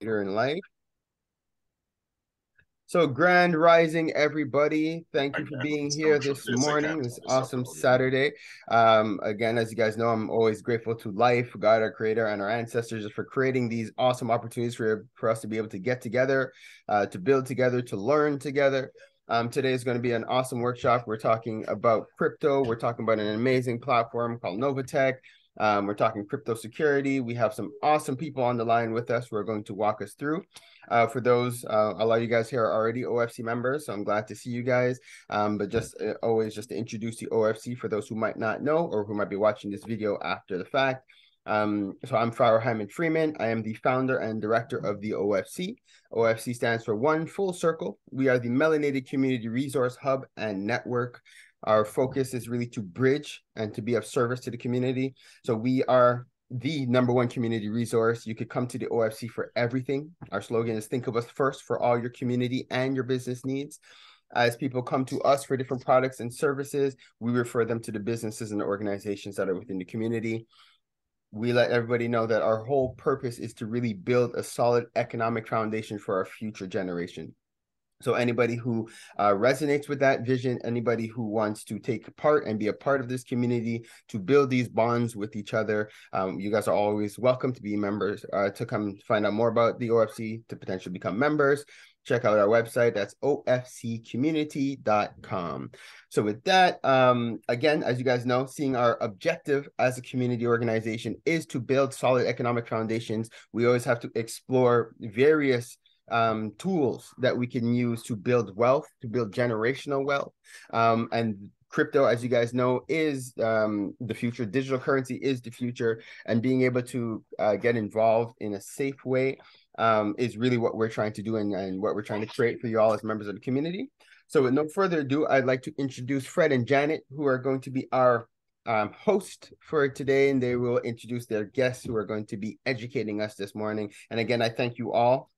later in life. So grand rising, everybody. Thank you for being here this morning, this awesome Saturday. Again, as you guys know, I'm always grateful to life, God, our creator, and our ancestors for creating these awesome opportunities for us to be able to get together, to build together, to learn together. Today is going to be an awesome workshop. We're talking about crypto. We're talking about an amazing platform called Novatech. We're talking crypto security. We have some awesome people on the line with us who are going to walk us through. For those, a lot of you guys here are already OFC members, so I'm glad to see you guys. But just always just to introduce the OFC for those who might not know or who might be watching this video after the fact. So I'm Farrah Hyman Freeman. I am the founder and director of the OFC. OFC stands for One Full Circle. We are the Melanated Community Resource Hub and Network. Our focus is really to bridge and to be of service to the community. So we are the #1 community resource. You could come to the OFC for everything. Our slogan is think of us first for all your community and your business needs. As people come to us for different products and services, we refer them to the businesses and the organizations that are within the community. We let everybody know that our whole purpose is to really build a solid economic foundation for our future generation. So anybody who resonates with that vision, anybody who wants to take part and be a part of this community, to build these bonds with each other, you guys are always welcome to be members, to come find out more about the OFC, to potentially become members. Check out our website. That's ofccommunity.com. So with that, again, as you guys know, seeing our objective as a community organization is to build solid economic foundations. We always have to explore various tools that we can use to build wealth, to build generational wealth. And crypto, as you guys know, is the future. Digital currency is the future, and being able to get involved in a safe way is really what we're trying to do and what we're trying to create for you all as members of the community. So with no further ado, I'd like to introduce Fred and Janet, who are going to be our host for today, and they will introduce their guests who are going to be educating us this morning. And again, I thank you all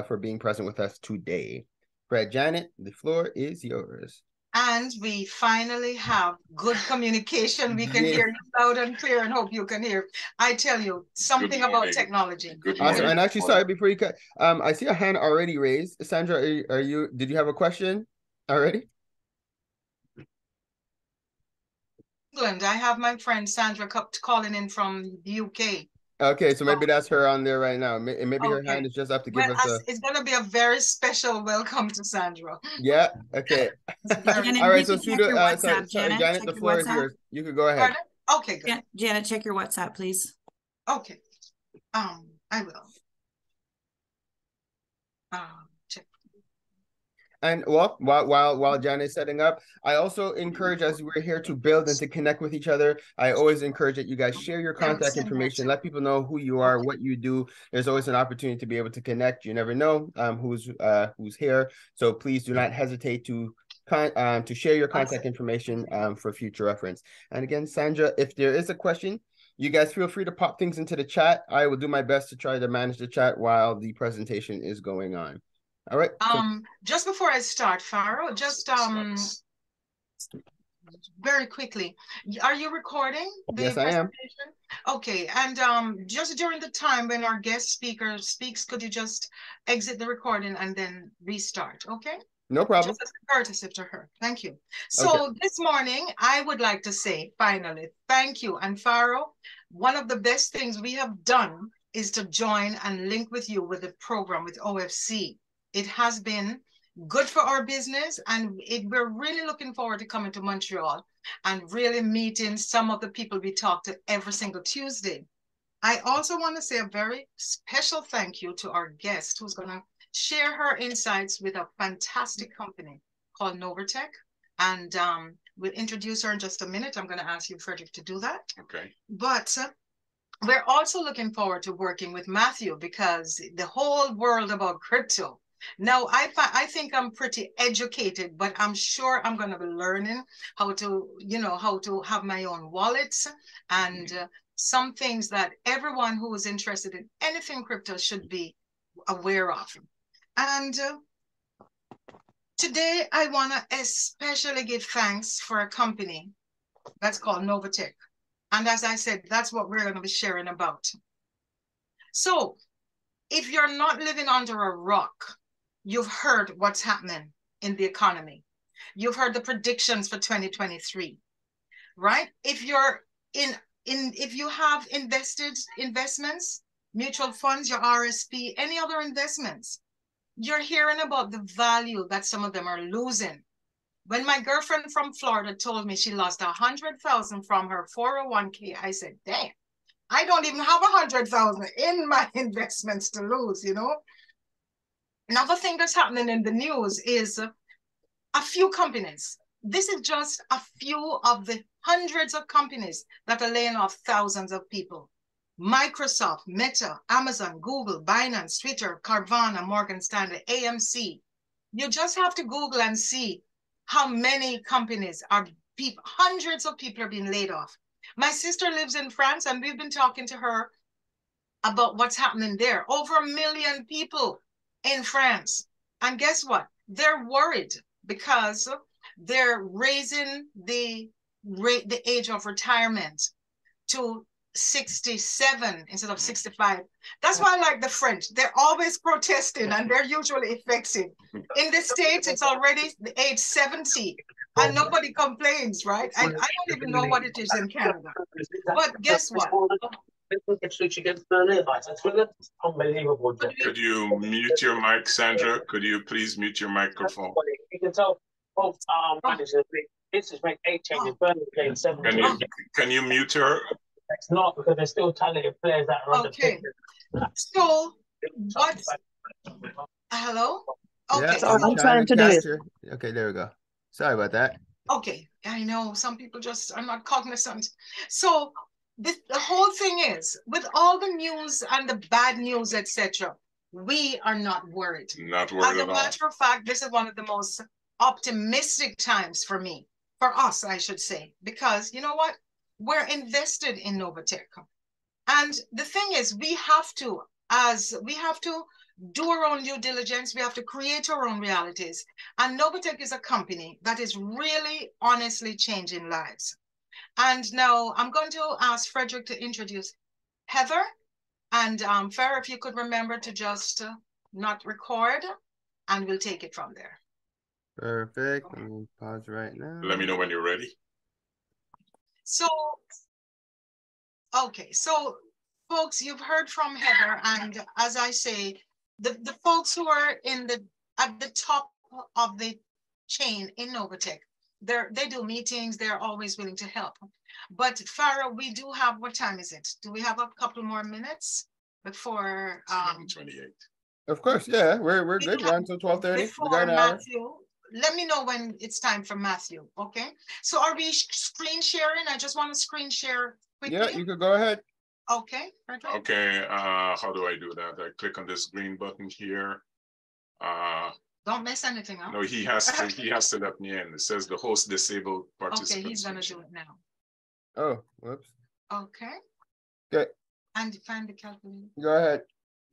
for being present with us today. Fred, Janet, the floor is yours. And we finally have good communication. We can hear you loud and clear, and hope you can hear. I tell you something about technology. Awesome. And actually, sorry, before you cut, I see a hand already raised. Sandra, did you have a question already? England. I have my friend Sandra calling in from the UK. Okay, so maybe that's her on there right now. Maybe her hand is just up to give us a... It's going to be a very special welcome to Sandra. Yeah, okay. All right, so sorry, Janet, the floor is yours. You could go ahead. Pardon? Okay, good. Yeah, Janet, check your WhatsApp, please. Okay. I will. Check. And while Janet's setting up, I also encourage, as we're here to build and to connect with each other, I always encourage that you guys share your contact information, let people know who you are, what you do. There's always an opportunity to be able to connect. You never know who's here. So please do not hesitate to share your contact information for future reference. And again, Sandra, if there is a question, you guys feel free to pop things into the chat. I will do my best to try to manage the chat while the presentation is going on. All right. Just before I start, Farrah, just very quickly, are you recording the Yes, I am. Okay, and just during the time when our guest speaker speaks, could you just exit the recording and then restart? Okay. No problem. Just as a courtesy to her. Thank you. So okay. This morning, I would like to say, finally, thank you. And Farrah, one of the best things we have done is to join and link with you with the program with OFC. It has been good for our business, and we're really looking forward to coming to Montreal and really meeting some of the people we talk to every single Tuesday. I also want to say a very special thank you to our guest who's going to share her insights with a fantastic company called Novatech. And we'll introduce her in just a minute. I'm going to ask you, Frederick, to do that. Okay. But we're also looking forward to working with Matthew, because the whole world about crypto. Now, I think I'm pretty educated, but I'm sure I'm going to be learning how to have my own wallets and some things that everyone who is interested in anything crypto should be aware of. And today, I want to especially give thanks for a company that's called Novatech. And as I said, that's what we're going to be sharing about. So if you're not living under a rock, you've heard what's happening in the economy. You've heard the predictions for 2023, right? If you're if you have investments, mutual funds, your RSP, any other investments, you're hearing about the value that some of them are losing. When my girlfriend from Florida told me she lost $100,000 from her 401k, I said, damn, I don't even have $100,000 in my investments to lose, you know? Another thing that's happening in the news is a few companies. This is just a few of the hundreds of companies that are laying off thousands of people. Microsoft, Meta, Amazon, Google, Binance, Twitter, Carvana, Morgan Stanley, AMC. You just have to Google and see how many companies are people, hundreds of people are being laid off. My sister lives in France and we've been talking to her about what's happening there. Over 1 million people in France. And guess what? They're worried because they're raising the age of retirement to 67 instead of 65. That's why I like the French. They're always protesting and they're usually effective. In the States, it's already the age 70 and nobody complains, right? I don't even know what it is in Canada. But guess what? Unbelievable. Could you mute your mic, Sandra? Could you please mute your microphone? You can tell both managers. This is make 8 changes. Burnley playing 7. Can you mute her? It's not, because there's still talented players that are on the pitch. So what? Hello? Okay. Yeah, I'm trying to do it. Okay, there we go. Sorry about that. Okay, I know some people just are not cognizant. So the whole thing is, with all the news and the bad news, etc., we are not worried. Not worried at all. As a matter of fact, this is one of the most optimistic times for me, for us, I should say, because you know what? We're invested in Novatech. And the thing is, we have to do our own due diligence. We have to create our own realities. And Novatech is a company that is really honestly changing lives. And now I'm going to ask Frederick to introduce Heather. And Farah, if you could remember to just not record, and we'll take it from there. Perfect. Let me pause right now. Let me know when you're ready. So, okay. So, folks, you've heard from Heather. And as I say, the folks who are at the top of the chain in Novatech, they do meetings. They're always willing to help. But Farah, we do have, what time is it? Do we have a couple more minutes before 28? Of course, yeah. We're good. We're until 12:30. Before Matthew, let me know when it's time for Matthew. Okay. So are we screen sharing? I just want to screen share quickly. Yeah, you could go ahead. Okay. Perfect. Okay. How do I do that? I click on this green button here. Don't mess anything up. No, he has to let me in. It says the host disabled participants. Okay, he's gonna do it now. Oh, whoops. Okay. Okay. And find the calculator. Go ahead.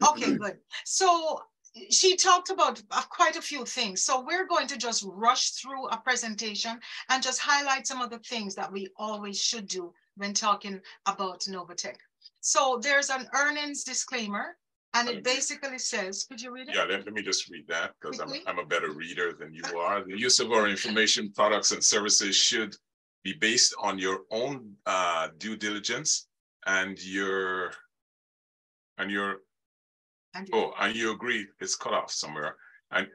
Okay, good. So she talked about quite a few things. So we're going to just rush through a presentation and just highlight some of the things that we always should do when talking about Novatech. So there's an earnings disclaimer. And it basically says, could you read it? Yeah, let me just read that, because I'm a better reader than you are. The use of our information, products, and services should be based on your own due diligence and you agree. It's cut off somewhere. And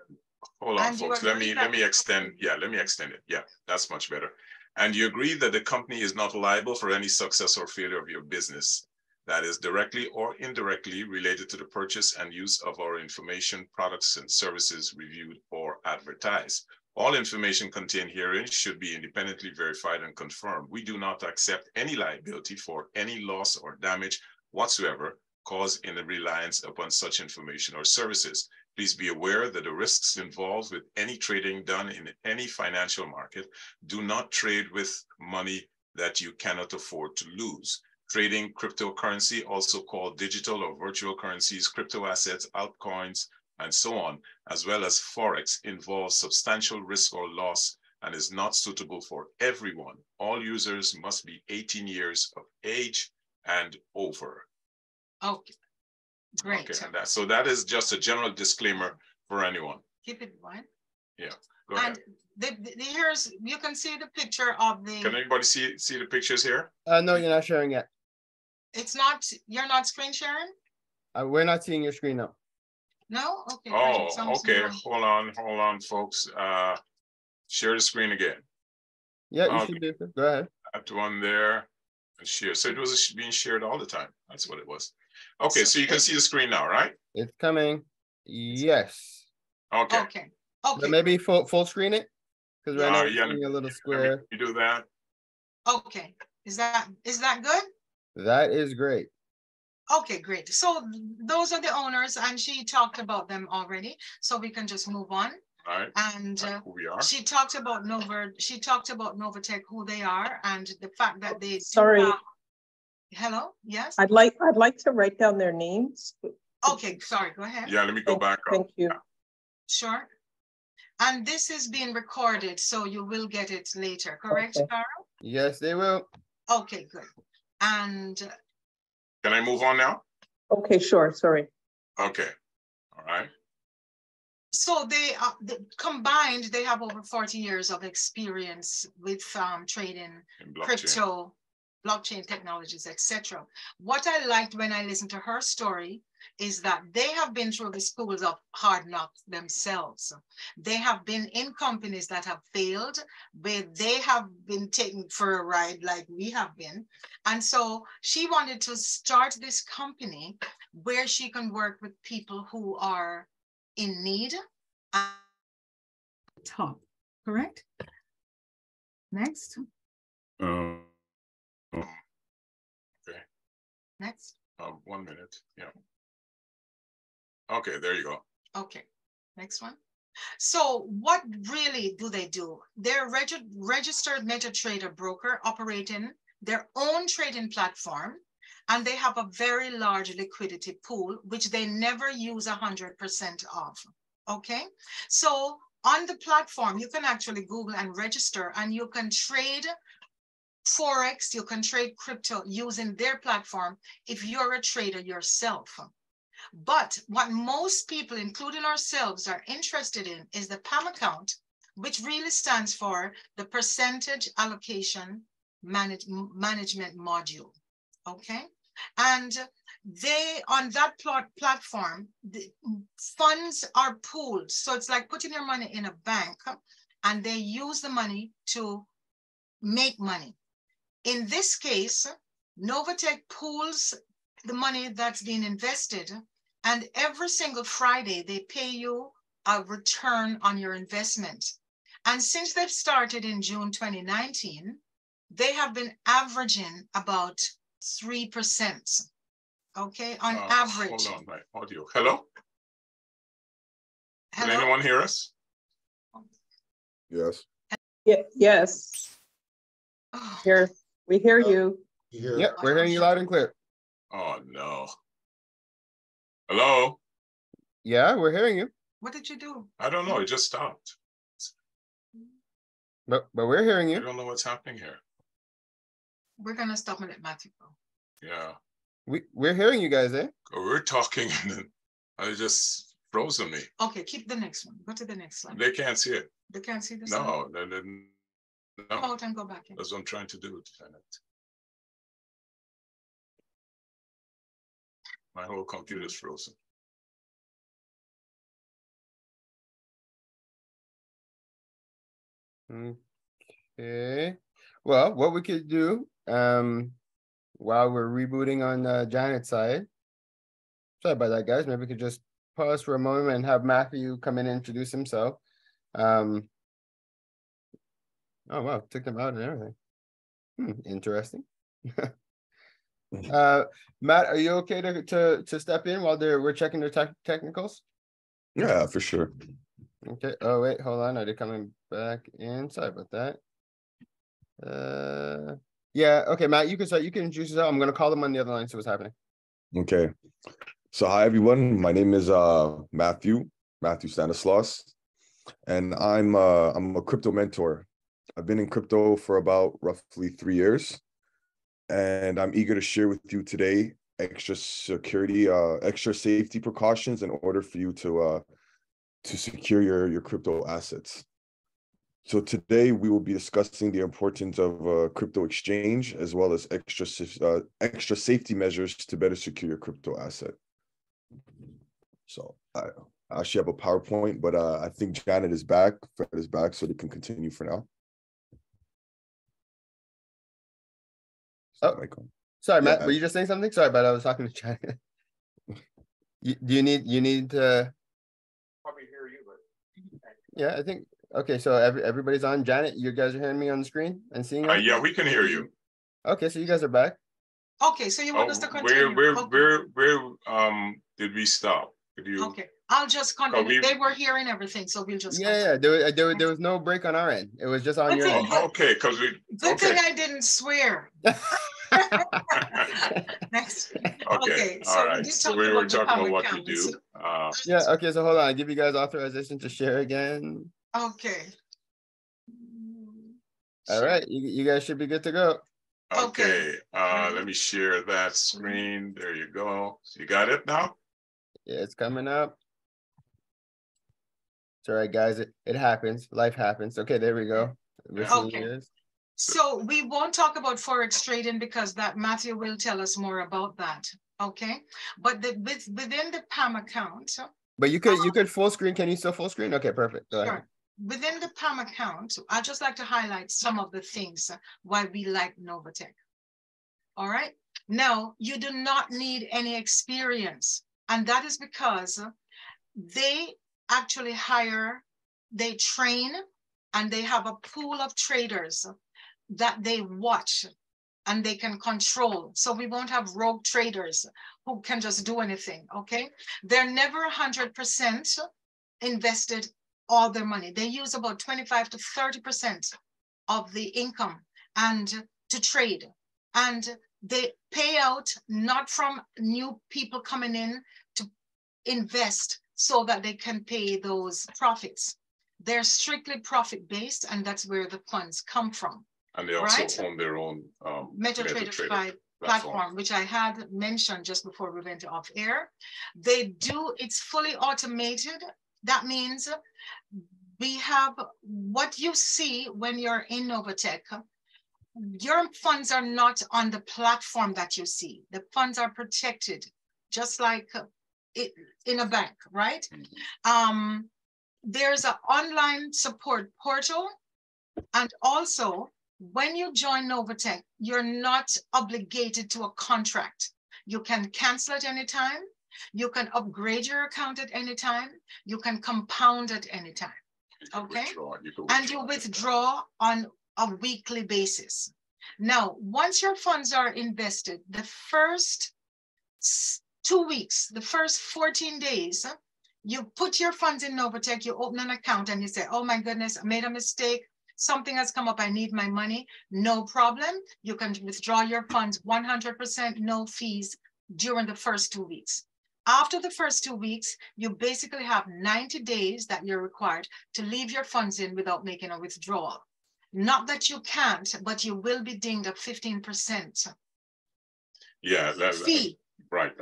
hold on, folks. Let me extend. Yeah, let me extend it. Yeah, that's much better. And you agree that the company is not liable for any success or failure of your business that is directly or indirectly related to the purchase and use of our information, products, and services reviewed or advertised. All information contained herein should be independently verified and confirmed. We do not accept any liability for any loss or damage whatsoever caused in the reliance upon such information or services. Please be aware that the risks involved with any trading done in any financial market. Do not trade with money that you cannot afford to lose. Trading cryptocurrency, also called digital or virtual currencies, crypto assets, altcoins, and so on, as well as Forex, involves substantial risk or loss and is not suitable for everyone. All users must be 18 years of age and over. Okay. Great. Okay, so that is just a general disclaimer for anyone. Keep it one. Yeah, go ahead. And here's, you can see the picture of the. Can anybody see the pictures here? No, you're not sharing yet. It's not, you're not screen sharing? We're not seeing your screen now. No? Okay. Oh, okay. Hold on, folks. Share the screen again. Yeah, you should be able to. Go ahead. That one there and share. So it was being shared all the time. That's what it was. Okay, so you can see the screen now, right? It's coming. Yes. Okay. Okay. Okay. Maybe full screen it, because right now we're yeah, seeing a little square. You do that. Okay. Is that good? That is great. Okay, great. So those are the owners, and she talked about them already. So we can just move on. All right. And who we are. She talked about Novatech, who they are, and the fact that they. Sorry. Hello. Yes. I'd like to write down their names. Okay. Sorry. Go ahead. Yeah. Let me go back up. Thank you. Sure. And this is being recorded, so you will get it later. Correct, Okay. Carol? Yes, they will. Okay. Good. And. Can I move on now? Okay. Sure. Sorry. Okay. All right. So they combined, they have over 40 years of experience with trading crypto, blockchain technologies, etc. What I liked when I listened to her story is that they have been through the schools of hard knocks themselves. They have been in companies that have failed, where they have been taken for a ride like we have been. And so she wanted to start this company where she can work with people who are in need. Top, correct? Next. Okay. Next. 1 minute. Yeah. Okay, there you go. Okay, next one. So what really do they do? They're registered MetaTrader broker operating their own trading platform, and they have a very large liquidity pool, which they never use 100% of. Okay, so on the platform, you can actually Google and register, and you can trade Forex, you can trade crypto using their platform if you're a trader yourself. But what most people, including ourselves, are interested in is the PAM account, which really stands for the Percentage Allocation Management Module. Okay, and they, on that platform, the funds are pooled. So it's like putting your money in a bank, and they use the money to make money. In this case, Novatech pools the money that's being invested, and every single Friday, they pay you a return on your investment. And since they've started in June 2019, they have been averaging about 3%. Okay, on average. Hold on, my audio. Hello? Hello? Can anyone hear us? Yes. Yeah, yes. Oh. Here, we hear you. Yep, we're hearing you loud and clear. Oh, no. Hello? Yeah, we're hearing you. What did you do? I don't know. It just stopped. But we're hearing I you. don't know what's happening here. We're gonna stop and let Matthew go. Yeah. We're hearing you guys, eh? We're talking and then I just frozen me. Okay, keep the next one. Go to the next one. They can't see it. They can't see this. No, one? no. Go out and go back in. That's what I'm trying to do. My whole computer's frozen. Okay. Well, what we could do, while we're rebooting on Janet's side, sorry about that, guys. Maybe we could just pause for a moment and have Matthew come in and introduce himself. Oh wow, took them out and everything. Interesting. Matt, are you okay to step in while we're checking their technicals? Yeah, for sure. Okay. Oh wait, hold on. Are they coming back in? Sorry about that. Yeah. Okay, Matt, you can start. You can introduce yourself. I'm gonna call them on the other line. See what's happening. Okay. So hi everyone. My name is Matthew Stanislaus, and I'm a crypto mentor. I've been in crypto for about roughly 3 years, and I'm eager to share with you today extra security, extra safety precautions in order for you to secure your crypto assets. So today we will be discussing the importance of crypto exchange, as well as extra safety measures to better secure your crypto asset. So I actually have a PowerPoint, but I think Janet is back, Fred is back, so they can continue for now. Oh, sorry, Matt, were you just saying something? Sorry, but I was talking to Janet. Do you need to? Probably hear you, but. Yeah, I think. Okay, so everybody's on. Janet, you guys are hearing me on the screen and seeing us? Yeah, we can hear you. Okay, so you guys are back. Okay, so you want us to continue? Where did we stop? Could you? Okay, I'll just continue. They were hearing everything, so we'll just continue. There was no break on our end. It was just on your end. Okay, because we. Good thing I didn't swear. Next. Okay, all right. So we were talking about what we do. Yeah, okay, so hold on. I'll give you guys authorization to share again. Okay. All right, you guys should be good to go. Okay, let me share that screen. There you go. So you got it now? Yeah, it's coming up. It's all right, guys. It happens. Life happens. Okay, there we go. Okay. So we won't talk about Forex trading because that Matthew will tell us more about that. Okay, but within the PAM account. But you could full screen. Can you still full screen? Okay, perfect. Go ahead. Within the PAM account, I'd just like to highlight some of the things why we like Novatech. All right. Now, you do not need any experience. And that is because they actually they train, and they have a pool of traders that they watch and they can control. So we won't have rogue traders who can just do anything, okay? They're never 100% invested all their money. They use about 25 to 30% of the income to trade. And they pay out not from new people coming in to invest so that they can pay those profits. They're strictly profit-based, and that's where the funds come from. And they also own their own MetaTrader platform, which I had mentioned just before we went off air. It's fully automated. That means we have what you see when you're in Novatech. Your funds are not on the platform that you see. The funds are protected, just like in a bank, right? There's an online support portal. And also, when you join Novatech, you're not obligated to a contract. You can cancel at any time. You can upgrade your account at any time. You can compound at any time. Okay? And you withdraw on a weekly basis. Now, once your funds are invested, the first 2 weeks, the first 14 days, you put your funds in Novatech, you open an account and you say, oh my goodness, I made a mistake. Something has come up, I need my money. No problem. You can withdraw your funds 100%, no fees during the first 2 weeks. After the first 2 weeks, you basically have 90 days that you're required to leave your funds in without making a withdrawal. Not that you can't, but you will be dinged at 15%. Yeah, fee. Right.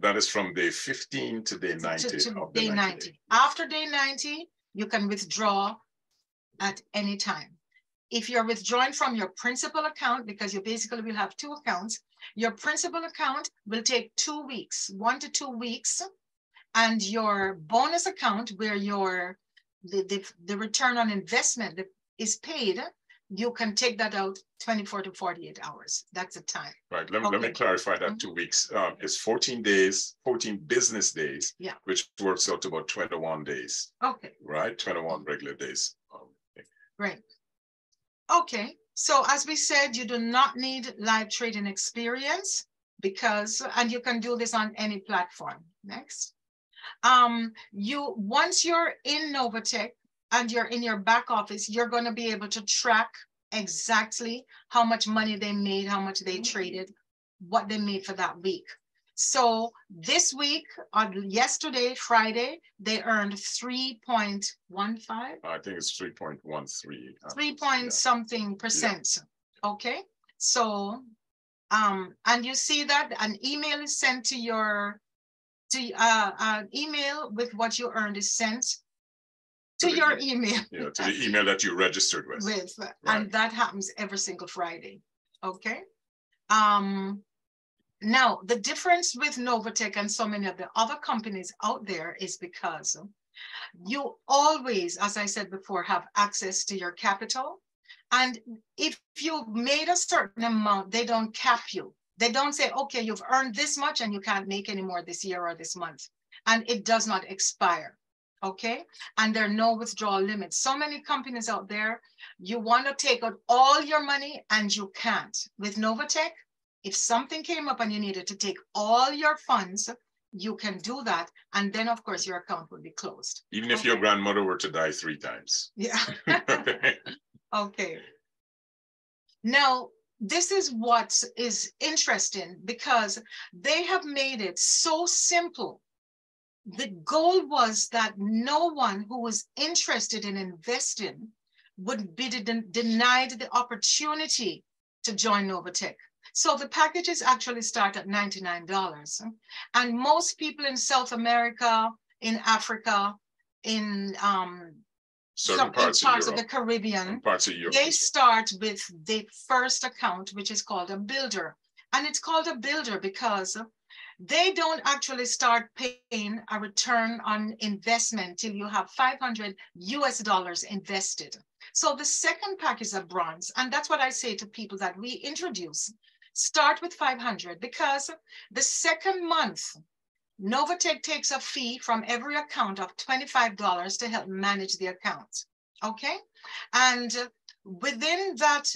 That is from day 15 to day 90. To day 90. After day 90, you can withdraw at any time. If you're withdrawing from your principal account, because you basically will have two accounts, your principal account will take 2 weeks, 1 to 2 weeks, and your bonus account, where the return on investment is paid, you can take that out 24 to 48 hours. That's the time. Right. Let me clarify that 2 weeks. It's 14 days, 14 business days, which works out to about 21 days. Okay. Right? 21 regular days. Right. Okay. So as we said, you do not need live trading experience and you can do this on any platform. Next. Once you're in Novatech, and you're in your back office, you're going to be able to track exactly how much money they made, how much they traded, what they made for that week. So this week, yesterday, Friday, they earned 3.15. I think it's 3.13. 3 point something percent. Yeah. Okay. So And you see that an email is sent to your, an email with what you earned is sent to your email. Yeah, to the email that you registered with. Right. And that happens every single Friday. Okay. Now, the difference with Novatech and so many of the other companies out there is because you always, as I said before, have access to your capital. And if you've made a certain amount, they don't cap you. They don't say, okay, you've earned this much and you can't make any more this year or this month. And it does not expire. Okay. And there are no withdrawal limits. So many companies out there, you want to take out all your money and you can't. With Novatech, if something came up and you needed to take all your funds, you can do that. And then, of course, your account will be closed. Even if your grandmother were to die 3 times. Yeah. Okay. Now, this is what is interesting because they have made it so simple. The goal was that no one who was interested in investing would be denied the opportunity to join Novatech. So the packages actually start at $99. And most people in South America, in Africa, in certain parts of the Caribbean, parts of Europe, they start with the first account, which is called a builder. And it's called a builder because they don't actually start paying a return on investment till you have $500 invested. So the second pack is a bronze. And that's what I say to people that we introduce. Start with 500 because the second month, Novatech takes a fee from every account of $25 to help manage the account. Okay. And within that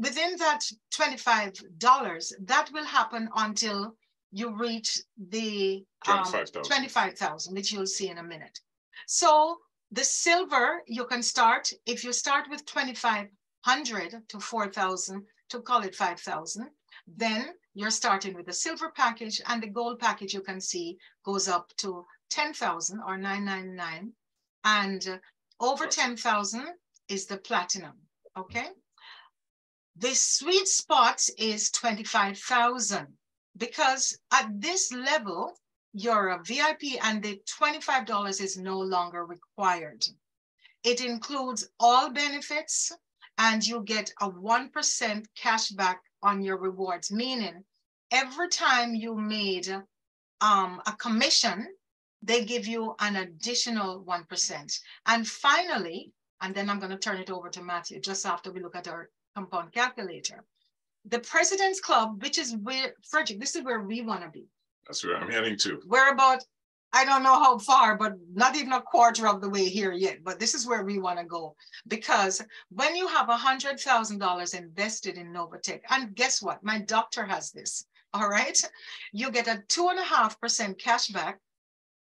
$25, that will happen until you reach the 25,000, which you'll see in a minute. So the silver, you can start, if you start with 2,500 to 4,000, to call it 5,000, then you're starting with the silver package, and the gold package you can see goes up to 10,000 or 999, and over 10,000 is the platinum. Okay. The sweet spot is 25,000 because at this level, you're a VIP and the $25 is no longer required. It includes all benefits and you get a 1% cash back on your rewards, meaning every time you made a commission, they give you an additional 1%. And finally, and then I'm going to turn it over to Matthew just after we look at our compound calculator. The President's Club, which is where, Frederick, this is where we want to be. That's where I'm heading to. We're about, I don't know how far, but not even a quarter of the way here yet, but this is where we want to go. Because when you have $100,000 invested in Novatech, and guess what? My doctor has this, all right? You get a 2.5% cash back,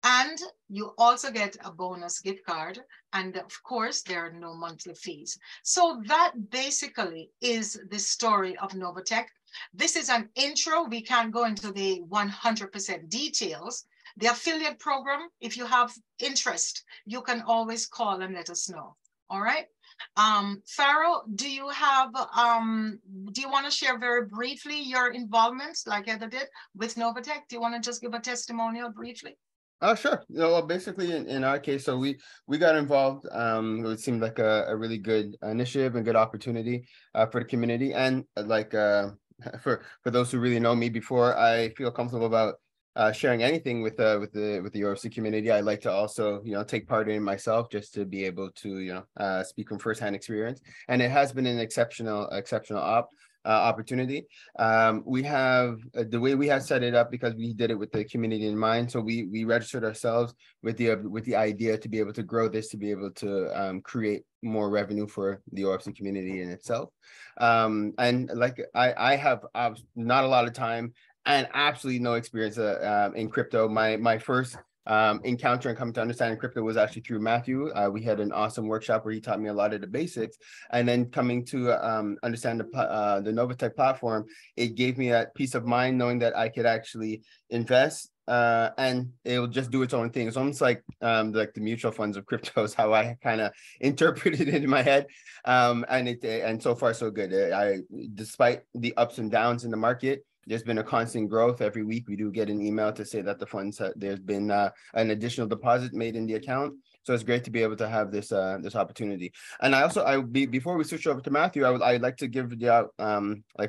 and you also get a bonus gift card. And of course, there are no monthly fees. So that basically is the story of Novatech. This is an intro. We can't go into the 100% details. The affiliate program, if you have interest, you can always call and let us know. All right. Pharaoh, do you want to share very briefly your involvement, like Heather did, with Novatech? Do you want to just give a testimonial briefly? Sure. Well, basically in our case, so we got involved. It seemed like a really good initiative and good opportunity for the community. And like for those who really know me before, I feel comfortable about sharing anything with the OFC community. I like to also, take part in it myself just to be able to, speak from firsthand experience. And it has been an exceptional opportunity. We have the way we have set it up because we did it with the community in mind. So we registered ourselves with the idea to be able to grow this, to be able to create more revenue for the OFC community in itself. And like I have not a lot of time and absolutely no experience in crypto. My first encounter and coming to understanding crypto was actually through Matthew. We had an awesome workshop where he taught me a lot of the basics, and then coming to understand the Novatech platform, it gave me that peace of mind knowing that I could actually invest and it will just do its own thing. It's almost like the mutual funds of crypto is how I kind of interpreted it in my head. And so far so good. Despite the ups and downs in the market, there's been a constant growth. Every week we do get an email to say that the funds there's been an additional deposit made in the account. So it's great to be able to have this this opportunity. And before we switch over to Matthew, I'd like to give the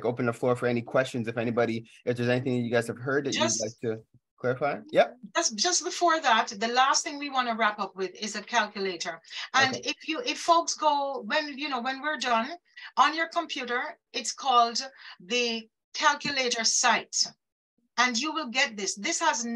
open the floor for any questions. If there's anything that you guys have heard that you'd like to clarify. Yep. Just before that, the last thing we want to wrap up with is a calculator. And okay. If folks go, when we're done on your computer, it's called the calculator site. And you will get this. This has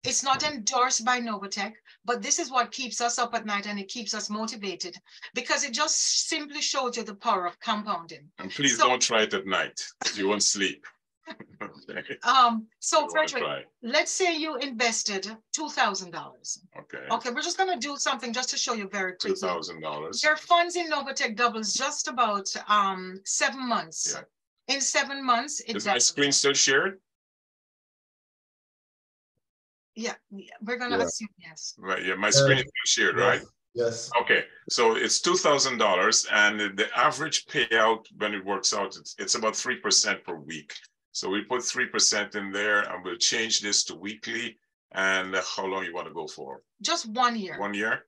it's not endorsed by Novatech, but this is what keeps us up at night, and it keeps us motivated because it just simply shows you the power of compounding. And please don't try it at night. You won't sleep. So Frederick, let's say you invested $2,000. Okay, we're just going to do something just to show you very quickly. $2,000. Your funds in Novatech doubles just about 7 months. Yeah. In 7 months, is my screen still shared? Yeah, we're gonna assume yes. Right. Yeah, my screen is shared, right? Yes. Okay, so it's $2,000, and the average payout when it works out, it's about 3% per week. So we put 3% in there, and we'll change this to weekly. And how long you want to go for? Just 1 year. 1 year.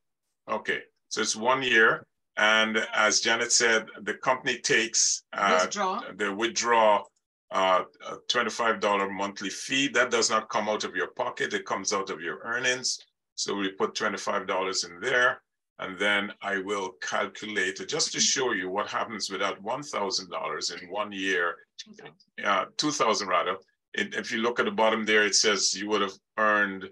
Okay, so it's 1 year, and as Janet said, the company takes withdraw a $25 monthly fee. That does not come out of your pocket. It comes out of your earnings. So we put $25 in there, and then I will calculate it just to show you what happens without $1,000 in 1 year. 2,000 rather. If you look at the bottom there, it says you would have earned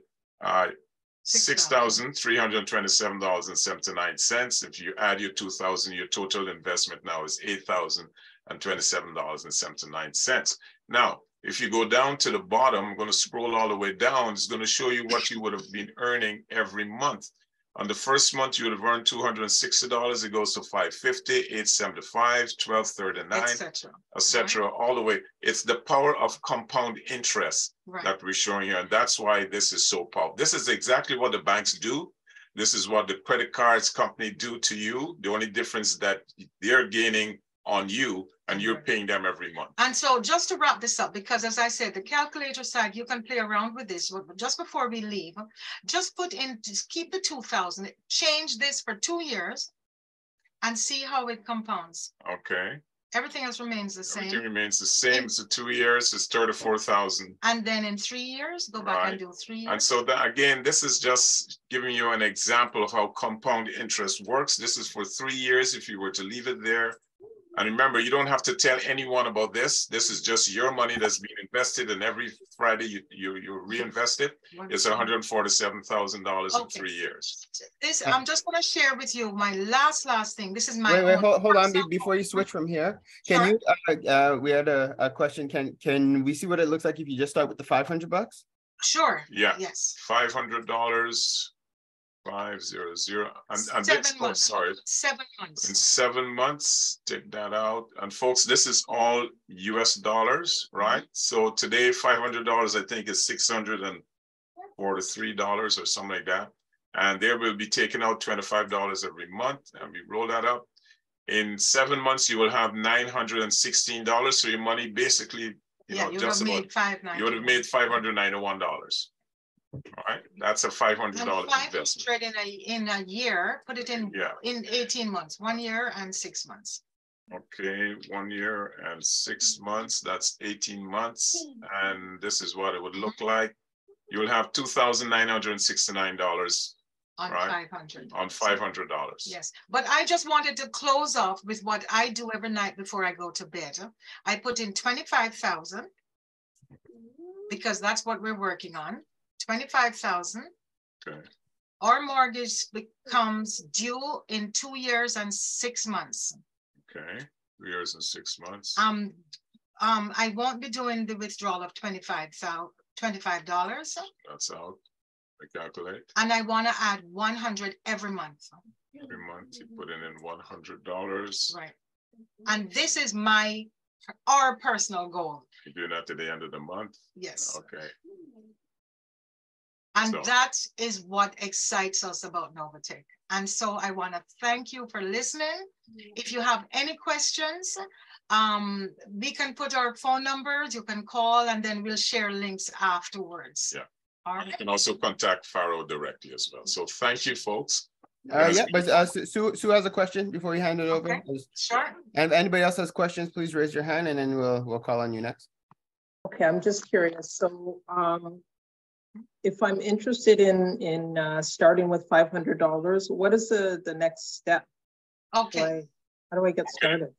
$6,327.79. If you add your 2,000, your total investment now is $8,027.79. Now, if you go down to the bottom, I'm going to scroll all the way down. It's going to show you what you would have been earning every month. On the first month, you would have earned $260. It goes to $550, $875, $1,239, etc. All the way. It's the power of compound interest that we're showing here. And that's why this is so powerful. This is exactly what the banks do. This is what the credit cards company do to you. The only difference is that they're gaining on you and you're paying them every month. And so just to wrap this up, because as I said, the calculator side, you can play around with this. Just before we leave, just keep the 2,000, change this for 2 years and see how it compounds. Okay. Everything else remains the same. Everything remains the same. So 2 years is 34,000. And then in 3 years, go back and do 3 years. And so again, this is just giving you an example of how compound interest works. This is for 3 years if you were to leave it there. And remember, you don't have to tell anyone about this. This is just your money that's being invested, and every Friday you reinvest it. It's $147,000 in 3 years. I'm just going to share with you my last thing. This is my hold on before you switch from here. Can you? We had a question. Can we see what it looks like if you just start with the $500? Sure. Yeah. Yes. $500. 500 and 7 months. Sorry, 7 months. In 7 months, take that out. And folks, this is all US dollars, right? So today, $500 I think is $643 or something like that. And there will be taking out $25 every month, and we roll that up. In 7 months, you will have $916. So your money basically, you would have made $591. All right, that's a $500 investment. in a year, put it in 18 months, 1 year and 6 months. Okay, 1 year and 6 months, that's 18 months. And this is what it would look like. You will have $2,969 on $500. On $500. Yes, but I just wanted to close off with what I do every night before I go to bed. I put in 25,000 because that's what we're working on. 25,000. Okay. Our mortgage becomes due in 2 years and 6 months. Okay, 2 years and 6 months. I won't be doing the withdrawal of $25. That's out. I calculate. And I want to add 100 every month. Every month you put in $100. Right. And this is our personal goal. You do that to the end of the month? Yes. Okay. And that is what excites us about Novatech. And so I want to thank you for listening. If you have any questions, we can put our phone numbers, you can call, and then we'll share links afterwards. Yeah. All right. You can also contact Pharaoh directly as well. So thank you, folks. Yeah, but Sue has a question before we hand it over. Okay, sure. And if anybody else has questions, please raise your hand and then we'll call on you next. Okay, I'm just curious. So if I'm interested in starting with $500, what is the next step? Okay. How do I get started?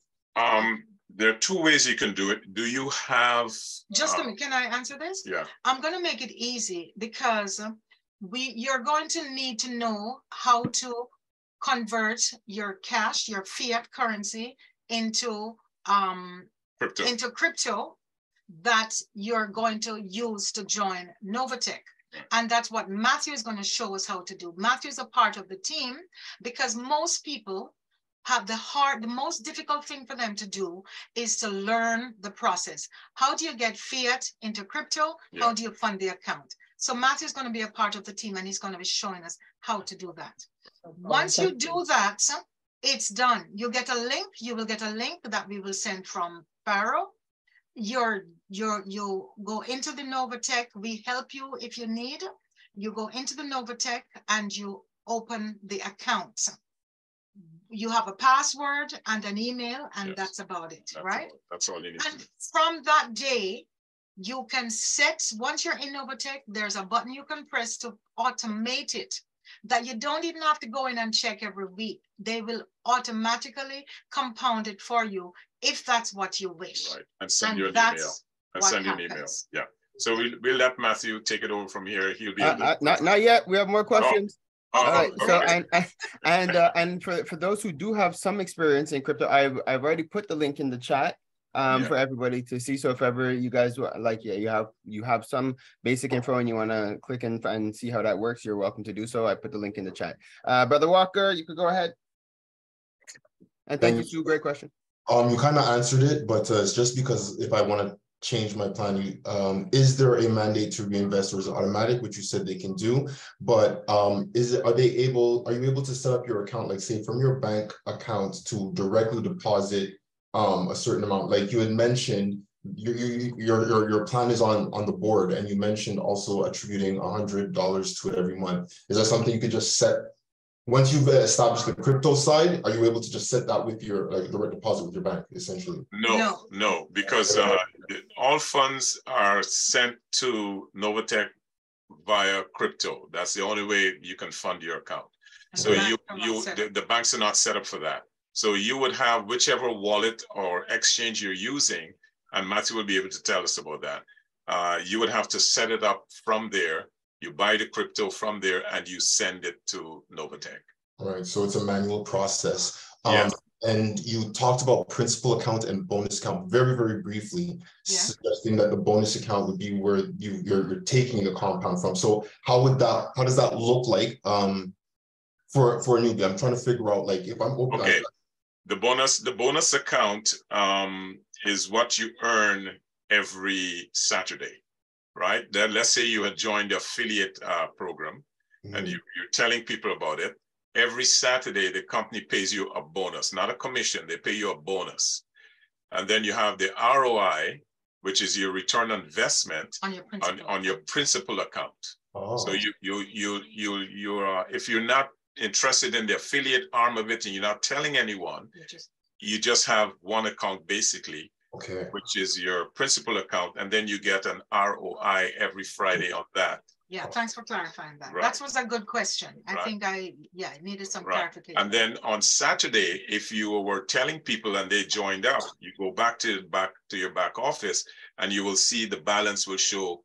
There are two ways you can do it. Do you have... Just a minute, can I answer this? Yeah. I'm going to make it easy because you're going to need to know how to convert your cash, your fiat currency into crypto that you're going to use to join Novatech. And that's what Matthew is going to show us how to do. Matthew is a part of the team because most people have the most difficult thing for them to do is to learn the process. How do you get fiat into crypto? Yeah. How do you fund the account? So Matthew is going to be a part of the team and he's going to be showing us how to do that. Once you do that, it's done. You get a link. You will get a link that we will send from Pharaoh. You go into the Novatech. We help you if you need. You go into the Novatech and you open the account. You have a password and an email, and yes, that's about it, right? That's all you need. And from that day, you can set, once you're in Novatech, there's a button you can press to automate it, that you don't even have to go in and check every week. They will automatically compound it for you if that's what you wish. Right, and send you an email. And send you an email, yeah. So we'll let Matthew take it over from here. He'll be able to... Not yet, we have more questions. All right. So and for those who do have some experience in crypto, I've already put the link in the chat for everybody to see. So if ever you guys like, you have some basic info and you want to click and see how that works, you're welcome to do so. I put the link in the chat. Brother Walker, you could go ahead. And thank you, Sue. Great question. You kind of answered it, but it's just because if I want to change my plan, is there a mandate to reinvest, or is it automatic, which you said they can do? But are you able to set up your account, like say from your bank account, to directly deposit a certain amount? Like you had mentioned, your plan is on the board, and you mentioned also attributing $100 to it every month. Is that something you could just set? Once you've established the crypto side, are you able to just set that with your direct deposit with your bank, essentially? No, because all funds are sent to Novatech via crypto. That's the only way you can fund your account. So the banks are not set up for that. So you would have whichever wallet or exchange you're using, and Matthew will be able to tell us about that. You would have to set it up from there. You buy the crypto from there and you send it to Novatech. All right, so it's a manual process. Yes. And you talked about principal account and bonus account very, very briefly, suggesting that the bonus account would be where you're taking the compound from. So how does that look like for a newbie? I'm trying to figure out, like, if I'm open. Okay, the bonus account is what you earn every Saturday. Right? Then let's say you had joined the affiliate program, and you're telling people about it. Every Saturday, the company pays you a bonus, not a commission. They pay you a bonus. And then you have the ROI, which is your return on investment on your principal account. Oh. So you're if you're not interested in the affiliate arm of it and you're not telling anyone, you just have one account basically. Okay. Which is your principal account, and then you get an ROI every Friday on that. Yeah, thanks for clarifying that. Right. That was a good question. I think I needed some clarification. And then on Saturday, if you were telling people and they joined up, you go back to your back office, and you will see the balance will show,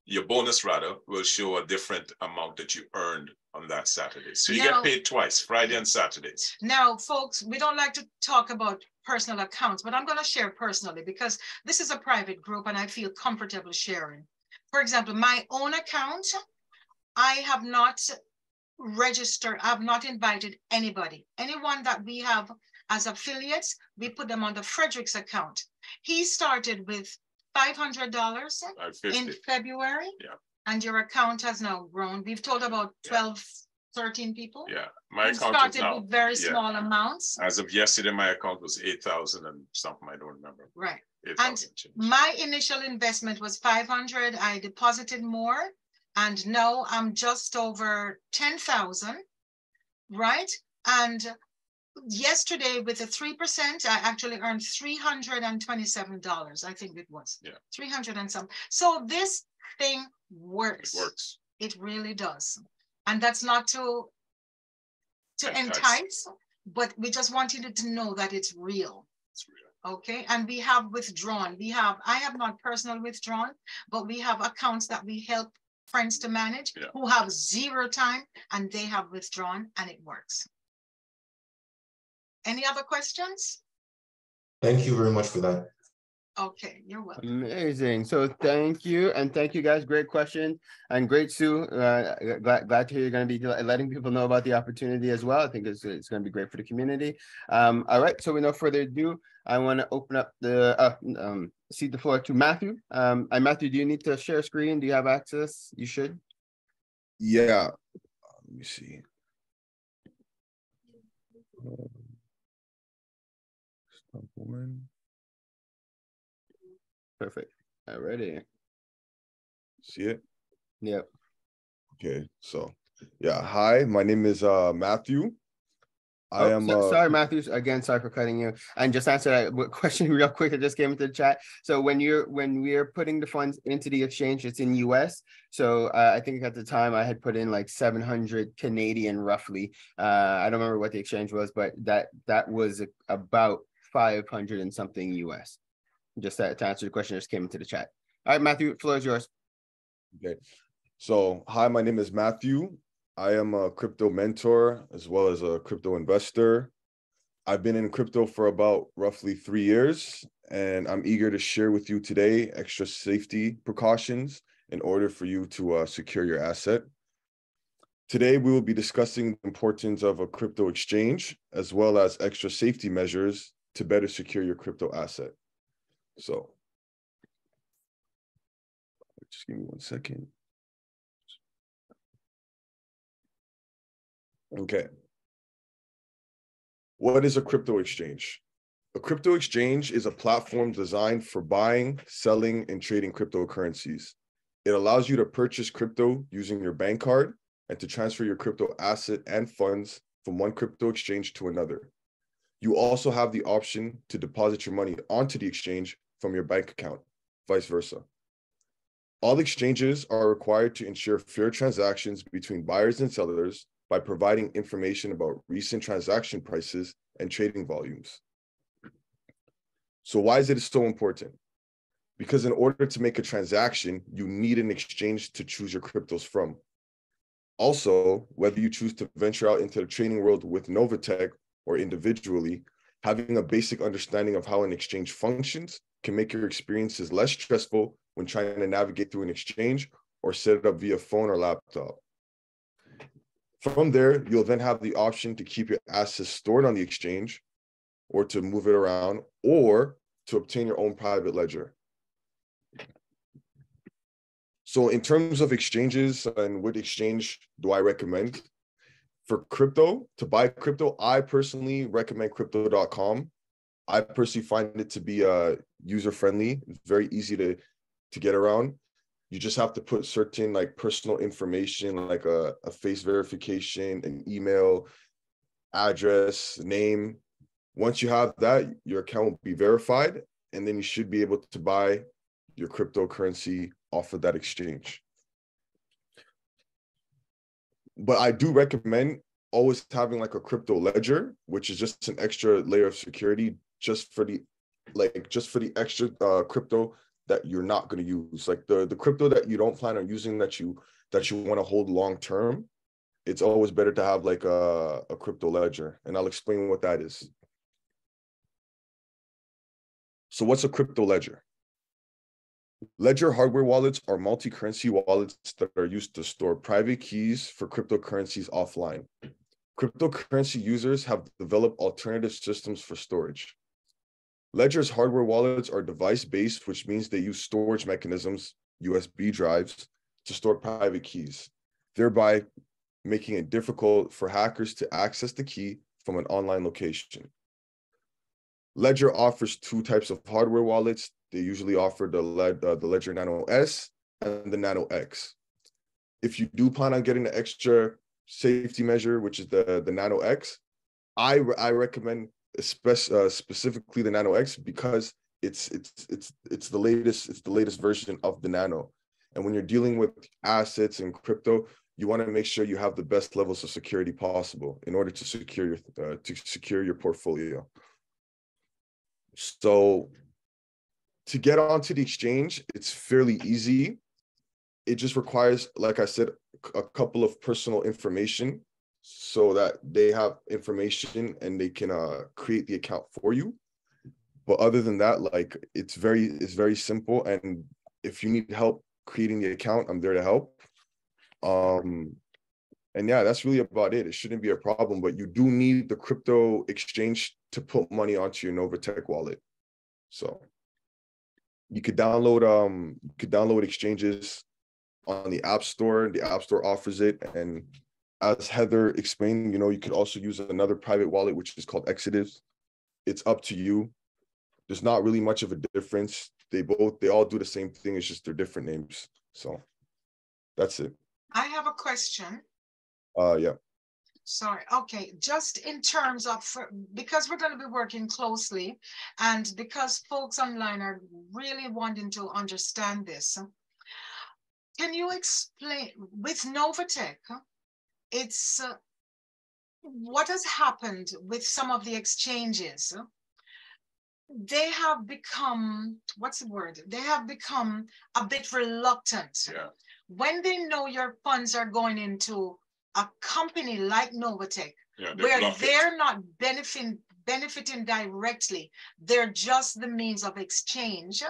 your bonus rather will show a different amount that you earned on that Saturday. So you get paid twice, Friday and Saturdays. Now, folks, we don't like to talk about personal accounts, but I'm going to share personally because this is a private group and I feel comfortable sharing. For example, my own account, I have not registered, I have not invited anybody. Anyone that we have as affiliates, we put them on the Frederick's account. He started with $500 in February. Yeah. And your account has now grown. We've told about 12, 13 people. Yeah, my account started now, with very small amounts. As of yesterday, my account was 8,000 and something, I don't remember. Right. 8, and my initial investment was 500. I deposited more, and now I'm just over 10,000, right? And yesterday with the 3%, I actually earned $327. I think it was 300 and some. So this thing works. It works. It really does. And that's not to entice, but we just want you to know that it's real. It's real. Okay. And we have withdrawn. I have not personally withdrawn, but we have accounts that we help friends to manage who have zero time, and they have withdrawn, and it works. Any other questions? Thank you very much for that. Okay, you're welcome. Amazing. So thank you. And thank you guys. Great question. And great, Sue. Glad to hear you're going to be letting people know about the opportunity as well. I think it's going to be great for the community. All right. So with no further ado, I want to open up cede the floor to Matthew. And Matthew, do you need to share screen? Do you have access? You should. Yeah. Let me see. Stop one. Perfect. Alrighty. See it? Yep. Okay. So, yeah. Hi, my name is Matthew. I am sorry, Matthew. Again, sorry for cutting you. And just answer that question real quick. It just came into the chat. So when we're putting the funds into the exchange, it's in US. So I think at the time I had put in like 700 Canadian roughly. I don't remember what the exchange was, but that was about 500 and something US. Just to answer the question, just came into the chat. All right, Matthew, the floor is yours. Okay. So, hi, my name is Matthew. I am a crypto mentor as well as a crypto investor. I've been in crypto for about roughly 3 years, and I'm eager to share with you today extra safety precautions in order for you to secure your asset. Today, we will be discussing the importance of a crypto exchange as well as extra safety measures to better secure your crypto asset. So, just give me 1 second. Okay. What is a crypto exchange? A crypto exchange is a platform designed for buying, selling, and trading cryptocurrencies. It allows you to purchase crypto using your bank card and to transfer your crypto asset and funds from one crypto exchange to another. You also have the option to deposit your money onto the exchange from your bank account, vice versa. All exchanges are required to ensure fair transactions between buyers and sellers by providing information about recent transaction prices and trading volumes. So why is it so important? Because in order to make a transaction, you need an exchange to choose your cryptos from. Also, whether you choose to venture out into the trading world with Novatech or individually, having a basic understanding of how an exchange functions can make your experiences less stressful when trying to navigate through an exchange or set it up via phone or laptop. From there, you'll then have the option to keep your assets stored on the exchange or to move it around or to obtain your own private ledger. So in terms of exchanges and what exchange do I recommend? For crypto, to buy crypto, I personally recommend crypto.com. I personally find it to be user-friendly. It's very easy to get around. You just have to put certain like personal information, like a face verification, an email, address, name. Once you have that, your account will be verified, and then you should be able to buy your cryptocurrency off of that exchange. But I do recommend always having like a crypto ledger, which is just an extra layer of security just for the extra crypto that you're not going to use. Like the crypto that you don't plan on using that you want to hold long term, it's always better to have like a crypto ledger. And I'll explain what that is. So what's a crypto ledger? Ledger hardware wallets are multi-currency wallets that are used to store private keys for cryptocurrencies offline. Cryptocurrency users have developed alternative systems for storage. Ledger's hardware wallets are device-based, which means they use storage mechanisms, USB drives, to store private keys, thereby making it difficult for hackers to access the key from an online location. Ledger offers two types of hardware wallets. They usually offer the Ledger Nano S and the Nano X. If you do plan on getting the extra safety measure, which is the Nano X, I recommend specifically the Nano X because it's the latest version of the Nano. And when you're dealing with assets and crypto, you want to make sure you have the best levels of security possible in order to secure your portfolio. So to get onto the exchange, it's fairly easy. It just requires, like I said, a couple of personal information so that they have information and they can create the account for you. But other than that, like it's very simple. And if you need help creating the account, I'm there to help. And yeah, that's really about it. It shouldn't be a problem, but you do need the crypto exchange to put money onto your Novatech wallet. So you could download exchanges on the App Store. The App Store offers it. And as Heather explained, you know, you could also use another private wallet, which is called Exodus. It's up to you. There's not really much of a difference. They all do the same thing. It's just they're different names. So that's it. I have a question. Yeah. Sorry. Okay. Just in terms of, because we're going to be working closely and because folks online are really wanting to understand this, can you explain with Novatech, it's what has happened with some of the exchanges? They have become, what's the word? They have become a bit reluctant. Yeah. When they know your funds are going into a company like Novatech, Yeah, where they're not benefiting directly, they're just the means of exchange.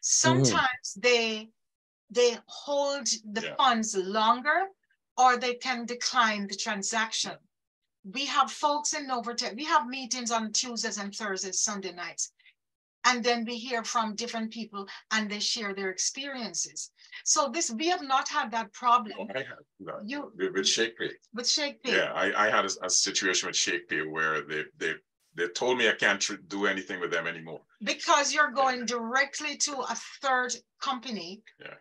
Sometimes they hold the funds longer, or they can decline the transaction. We have folks in Novatech, we have meetings on Tuesdays and Thursdays, Sunday nights. And then we hear from different people and they share their experiences. So we have not had that problem. Oh, I have with ShakePay. With ShakePay. Yeah, I had a situation with ShakePay where they told me I can't do anything with them anymore. Because you're going directly to a third company. Yeah.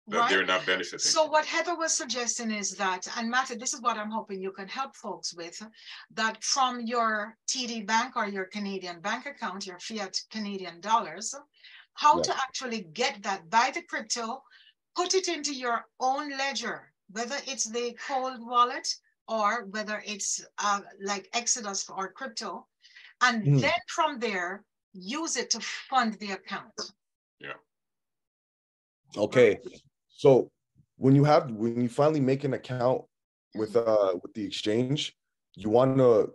That they're not benefiting. So what Heather was suggesting is that, and Matthew, this is what I'm hoping you can help folks with, that from your TD Bank or your Canadian bank account, your fiat Canadian dollars, how to actually get that, buy the crypto, put it into your own ledger, whether it's the cold wallet or whether it's like Exodus or crypto, and then from there, use it to fund the account. Yeah. Okay. So when you finally make an account with the exchange, you wanna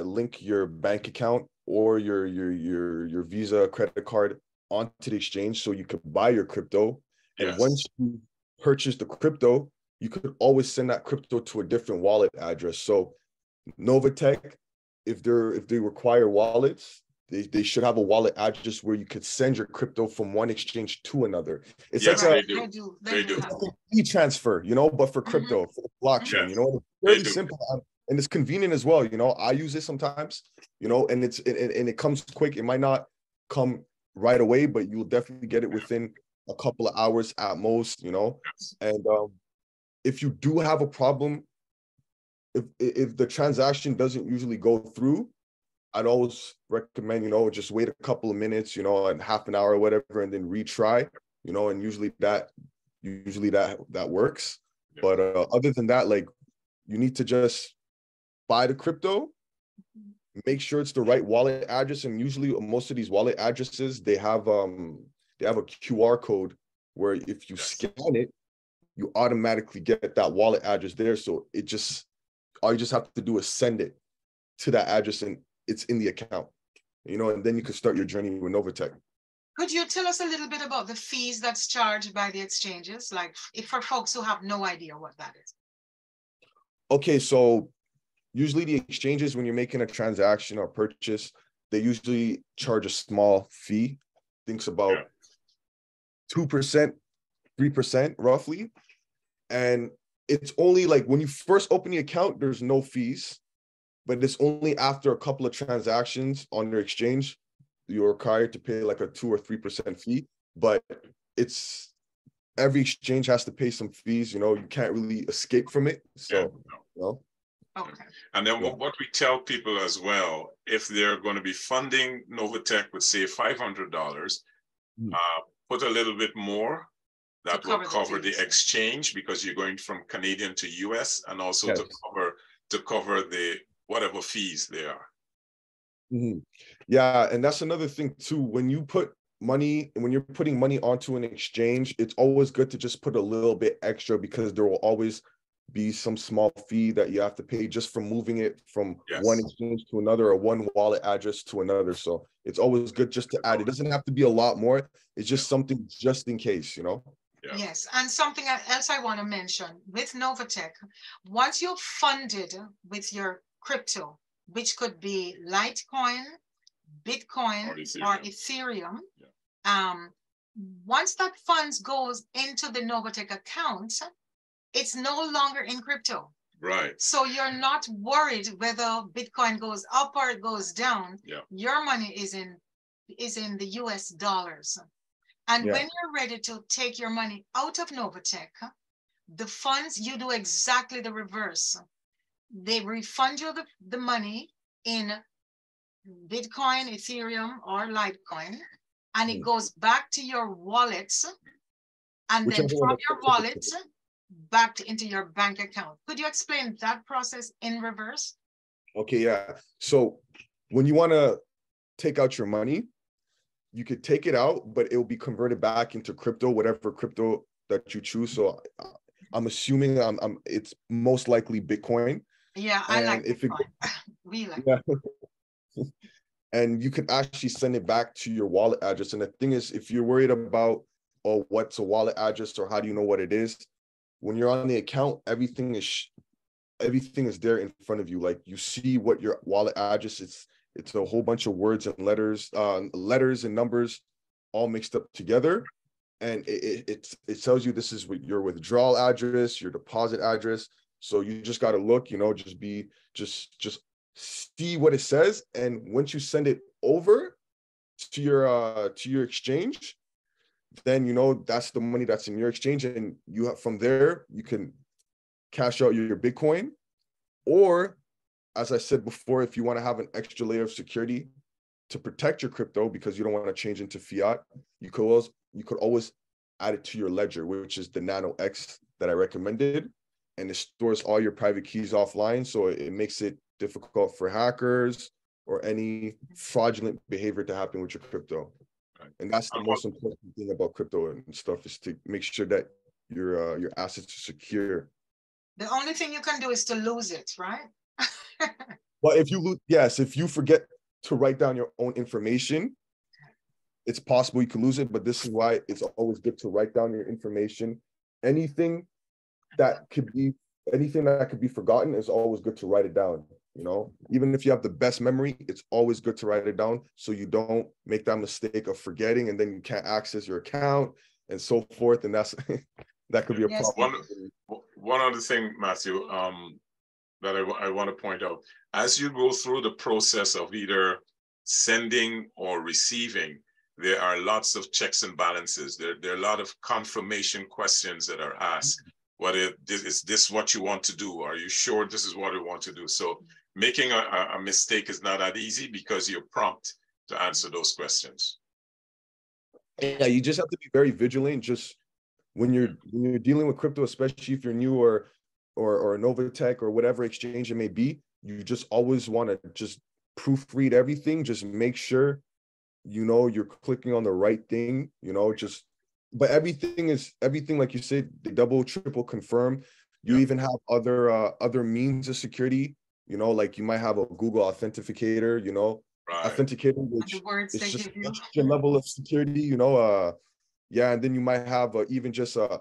link your bank account or your Visa credit card onto the exchange so you could buy your crypto. And once you purchase the crypto, you could always send that crypto to a different wallet address. So Novatech, if they require wallets, they should have a wallet address where you could send your crypto from one exchange to another. It's like they do. e-transfer, you know, but for crypto, for the blockchain, you know, it's really simple and it's convenient as well. You know, I use it sometimes, you know, and it comes quick. It might not come right away, but you'll definitely get it within a couple of hours at most, you know. And if you do have a problem, if the transaction doesn't usually go through, I'd always recommend, you know, just wait a couple of minutes, you know, and half an hour or whatever, and then retry, you know, and usually that works. Yeah. But other than that, like, you need to just buy the crypto, make sure it's the right wallet address. And usually most of these wallet addresses, they have a QR code where if you scan it, you automatically get that wallet address there. So all you just have to do is send it to that address and it's in the account, you know, and then you can start your journey with Novatech. Could you tell us a little bit about the fees that's charged by the exchanges, like for folks who have no idea what that is? Okay, so usually the exchanges, when you're making a transaction or purchase, they usually charge a small fee. I think it's about 2%, 3% roughly. And it's only like when you first open the account, there's no fees, but it's only after a couple of transactions on your exchange, you're required to pay like a 2 or 3% fee. But it's every exchange has to pay some fees, you know, you can't really escape from it. So, Yeah. you know. Okay. And then what we tell people as well, if they're going to be funding Novatech with say $500, put a little bit more. That will cover the exchange, because you're going from Canadian to US, and also Yes. to cover the whatever fees there are. Mm-hmm. Yeah, and that's another thing too. When you're putting money onto an exchange, it's always good to just put a little bit extra, because there will always be some small fee that you have to pay just for moving it from one exchange to another, or one wallet address to another. So it's always good just to add. It doesn't have to be a lot more. It's just something just in case, you know? Yeah. Yes, and something else I want to mention with Novatech, once you're funded with your crypto, which could be Litecoin, Bitcoin, or Ethereum, once that funds goes into the Novatech account, it's no longer in crypto. Right. So you're not worried whether Bitcoin goes up or it goes down. Yeah. Your money is in the US dollars. And when you're ready to take your money out of Novatech, the funds, you do exactly the reverse. They refund you the money in Bitcoin, Ethereum, or Litecoin, and it goes back to your wallets, and then from your wallet back into your bank account. Could you explain that process in reverse? Okay, yeah. So when you want to take out your money, you could take it out, but it will be converted back into crypto, whatever crypto that you choose. So I'm assuming it's most likely Bitcoin. Yeah, I like Bitcoin. We like it. And you can actually send it back to your wallet address. And the thing is, if you're worried about, oh, what's a wallet address, or how do you know what it is? When you're on the account, everything is there in front of you. Like, you see what your wallet address is. It's a whole bunch of words and letters and numbers all mixed up together. And it tells you this is your withdrawal address, your deposit address. So you just got to look, you know, just see what it says. And once you send it over to your exchange, then, you know, that's the money that's in your exchange. And you have, from there, you can cash out your Bitcoin, or, as I said before, if you want to have an extra layer of security to protect your crypto because you don't want to change into fiat, you could always add it to your ledger, which is the Nano X that I recommended. And it stores all your private keys offline. So it makes it difficult for hackers or any fraudulent behavior to happen with your crypto. And that's the most important thing about crypto and stuff, is to make sure that your assets are secure. The only thing you can do is to lose it, right? Well, if you forget to write down your own information, it's possible you can lose it. But this is why it's always good to write down your information. Anything that could be forgotten is always good to write it down. You know, even if you have the best memory, it's always good to write it down, so you don't make that mistake of forgetting, and then you can't access your account and so forth. And that's that could be a problem. One other thing, Matthew, that I want to point out, as you go through the process of either sending or receiving, there are lots of checks and balances. There are a lot of confirmation questions that are asked. Is this what you want to do? Are you sure this is what you want to do? So making a mistake is not that easy, because you're prompt to answer those questions. Yeah, you just have to be very vigilant. Just when you're dealing with crypto, especially if you're new or Novatech or whatever exchange it may be, you just always want to just proofread everything. Just make sure, you know, you're clicking on the right thing, you know, but everything like you said, the double, triple confirm. You even have other means of security, you know, like you might have a Google Authenticator, you know, Authenticator, which is just extra level of security, you know, and then you might have even just a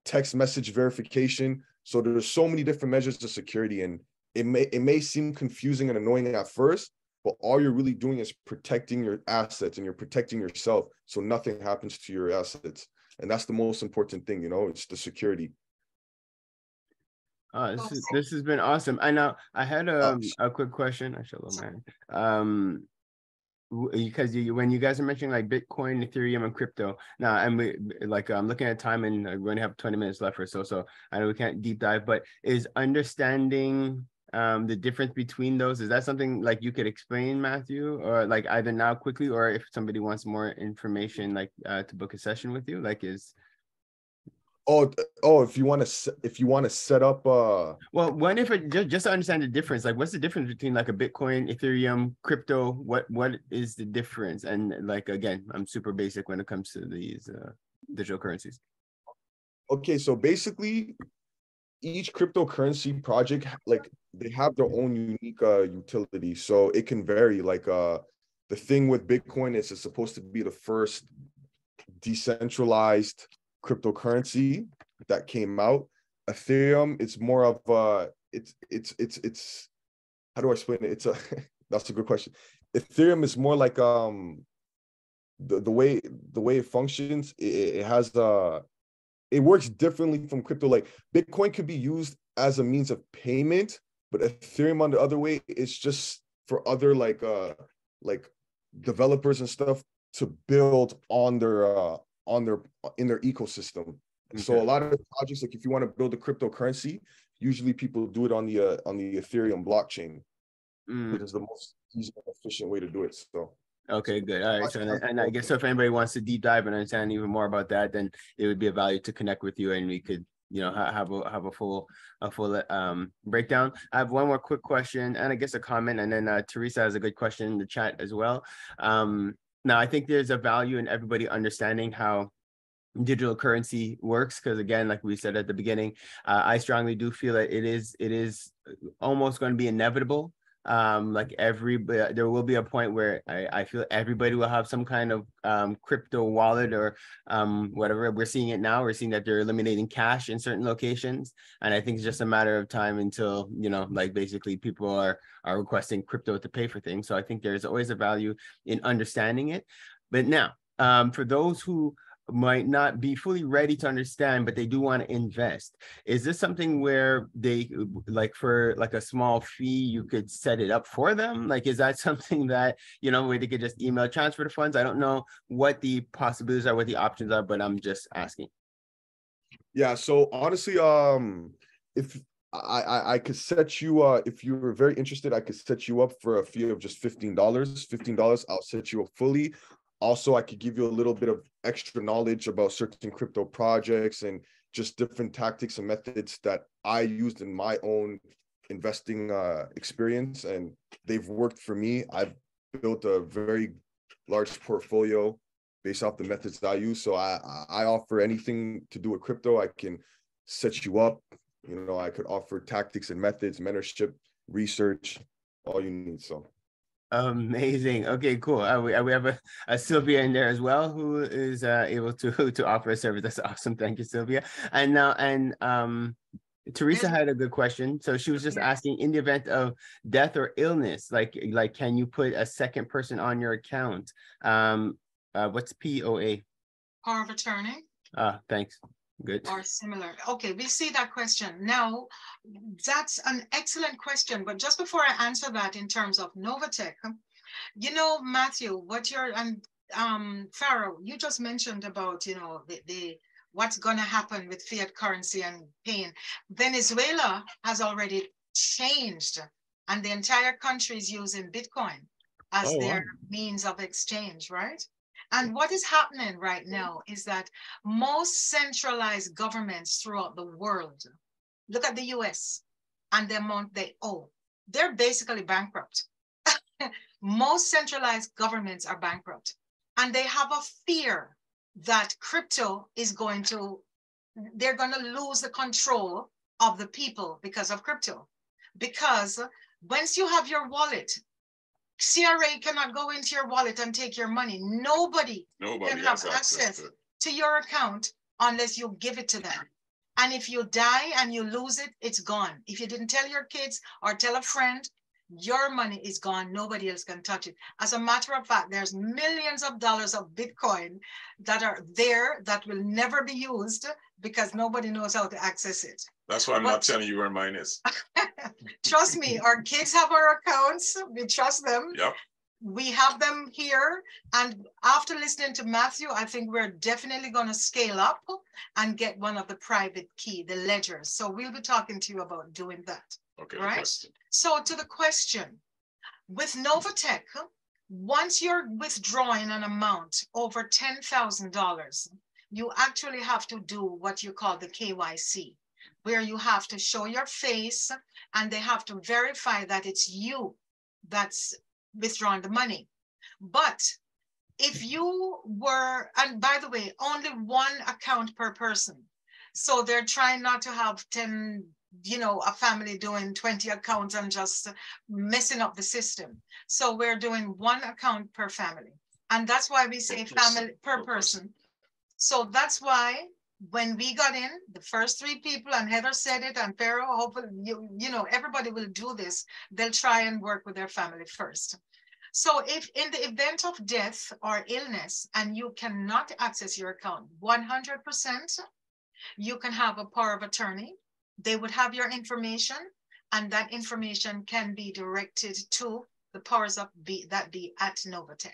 text message verification. So there's so many different measures of security, and it may seem confusing and annoying at first, but all you're really doing is protecting your assets, and you're protecting yourself, so nothing happens to your assets. And that's the most important thing, you know, it's the security. This has been awesome. I know I had a quick question. Because when you guys are mentioning like Bitcoin, Ethereum, and crypto now, and I'm looking at time and we only have 20 minutes left or so. So I know we can't deep dive, but is understanding the difference between those, is that something like you could explain, Matthew, or like either now quickly, or if somebody wants more information, like to book a session with you, like is. If you want to set up well, what if it just to understand the difference, like what's the difference between like a Bitcoin, Ethereum, crypto, what is the difference? And like again, I'm super basic when it comes to these digital currencies. Okay, so basically each cryptocurrency project, like they have their own unique utility, so it can vary. Like the thing with Bitcoin is it's supposed to be the first decentralized cryptocurrency that came out. Ethereum, it's more of it's how do I explain it? That's a good question. Ethereum is more like the way it functions, it has it works differently from crypto. Like Bitcoin could be used as a means of payment, but Ethereum on the other way, it's just for other like developers and stuff to build on their in their ecosystem. Okay. So a lot of projects, like if you want to build a cryptocurrency, usually people do it on the Ethereum blockchain. It is the most easy and efficient way to do it. So okay, good. All right. So and I guess so if anybody wants to deep dive and understand even more about that, then it would be a value to connect with you, and we could, you know, have a full breakdown. I have one more quick question and I guess a comment, and then Teresa has a good question in the chat as well. Now, I think there's a value in everybody understanding how digital currency works, because again, like we said at the beginning, I strongly do feel that it is almost going to be inevitable. Like there will be a point where I feel everybody will have some kind of crypto wallet or whatever. We're seeing it now. We're seeing that they're eliminating cash in certain locations, and I think it's just a matter of time until, you know, like basically people are requesting crypto to pay for things. So I think there's always a value in understanding it. But now, for those who might not be fully ready to understand, but they do want to invest, is this something where they, like for like a small fee, you could set it up for them? Like, is that something that, you know, where they could just email transfer the funds? I don't know what the possibilities are, what the options are, but I'm just asking. Yeah, so honestly, if I could set you if you were very interested, I could set you up for a fee of just $15. I'll set you up fully. Also, I could give you a little bit of extra knowledge about certain crypto projects and just different tactics and methods that I used in my own investing experience, and they've worked for me. I've built a very large portfolio based off the methods that I use. So I offer anything to do with crypto. I can set you up. You know, I could offer tactics and methods, mentorship, research, all you need. So. Amazing. Okay, cool. We have a Sylvia in there as well, who is able to offer a service. That's awesome. Thank you, Sylvia. And now, Teresa had a good question. So she was just asking, in the event of death or illness, like can you put a second person on your account? What's POA? Power of attorney. Thanks. Good. Or similar. Okay, we see that question. Now, that's an excellent question. But just before I answer that in terms of Novatech, you know, Matthew, what you're, and Pharaoh, you just mentioned about, you know, the what's going to happen with fiat currency and paying. Venezuela has already changed, and the entire country is using Bitcoin as their means of exchange, right? And what is happening right now is that most centralized governments throughout the world, look at the US and the amount they owe, they're basically bankrupt. Most centralized governments are bankrupt, and they have a fear that crypto is they're going to lose the control of the people because of crypto. Because once you have your wallet, CRA cannot go into your wallet and take your money. Nobody can have access to your account unless you give it to them. And if you die and you lose it, it's gone. If you didn't tell your kids or tell a friend, your money is gone. Nobody else can touch it. As a matter of fact, there's millions of dollars of Bitcoin that are there that will never be used because nobody knows how to access it. That's why I'm not telling you where mine is. Trust me, our kids have our accounts. We trust them. Yep. We have them here. And after listening to Matthew, I think we're definitely going to scale up and get one of the private key, the ledgers. So we'll be talking to you about doing that. Okay. Right? So to the question, with Novatech, once you're withdrawing an amount over $10,000, you actually have to do what you call the KYC, where you have to show your face and they have to verify that it's you that's withdrawing the money. But if you were, and by the way, only one account per person. So they're trying not to have 10, a family doing 20 accounts and just messing up the system. So we're doing one account per family. And that's why we say family per person. So that's why when we got in, the first 3 people, and Heather said it, and Pharaoh, hopefully, everybody will do this. They'll try and work with their family first. So if in the event of death or illness, and you cannot access your account 100%, you can have a power of attorney. They would have your information, and that information can be directed to the powers that be at Novatech.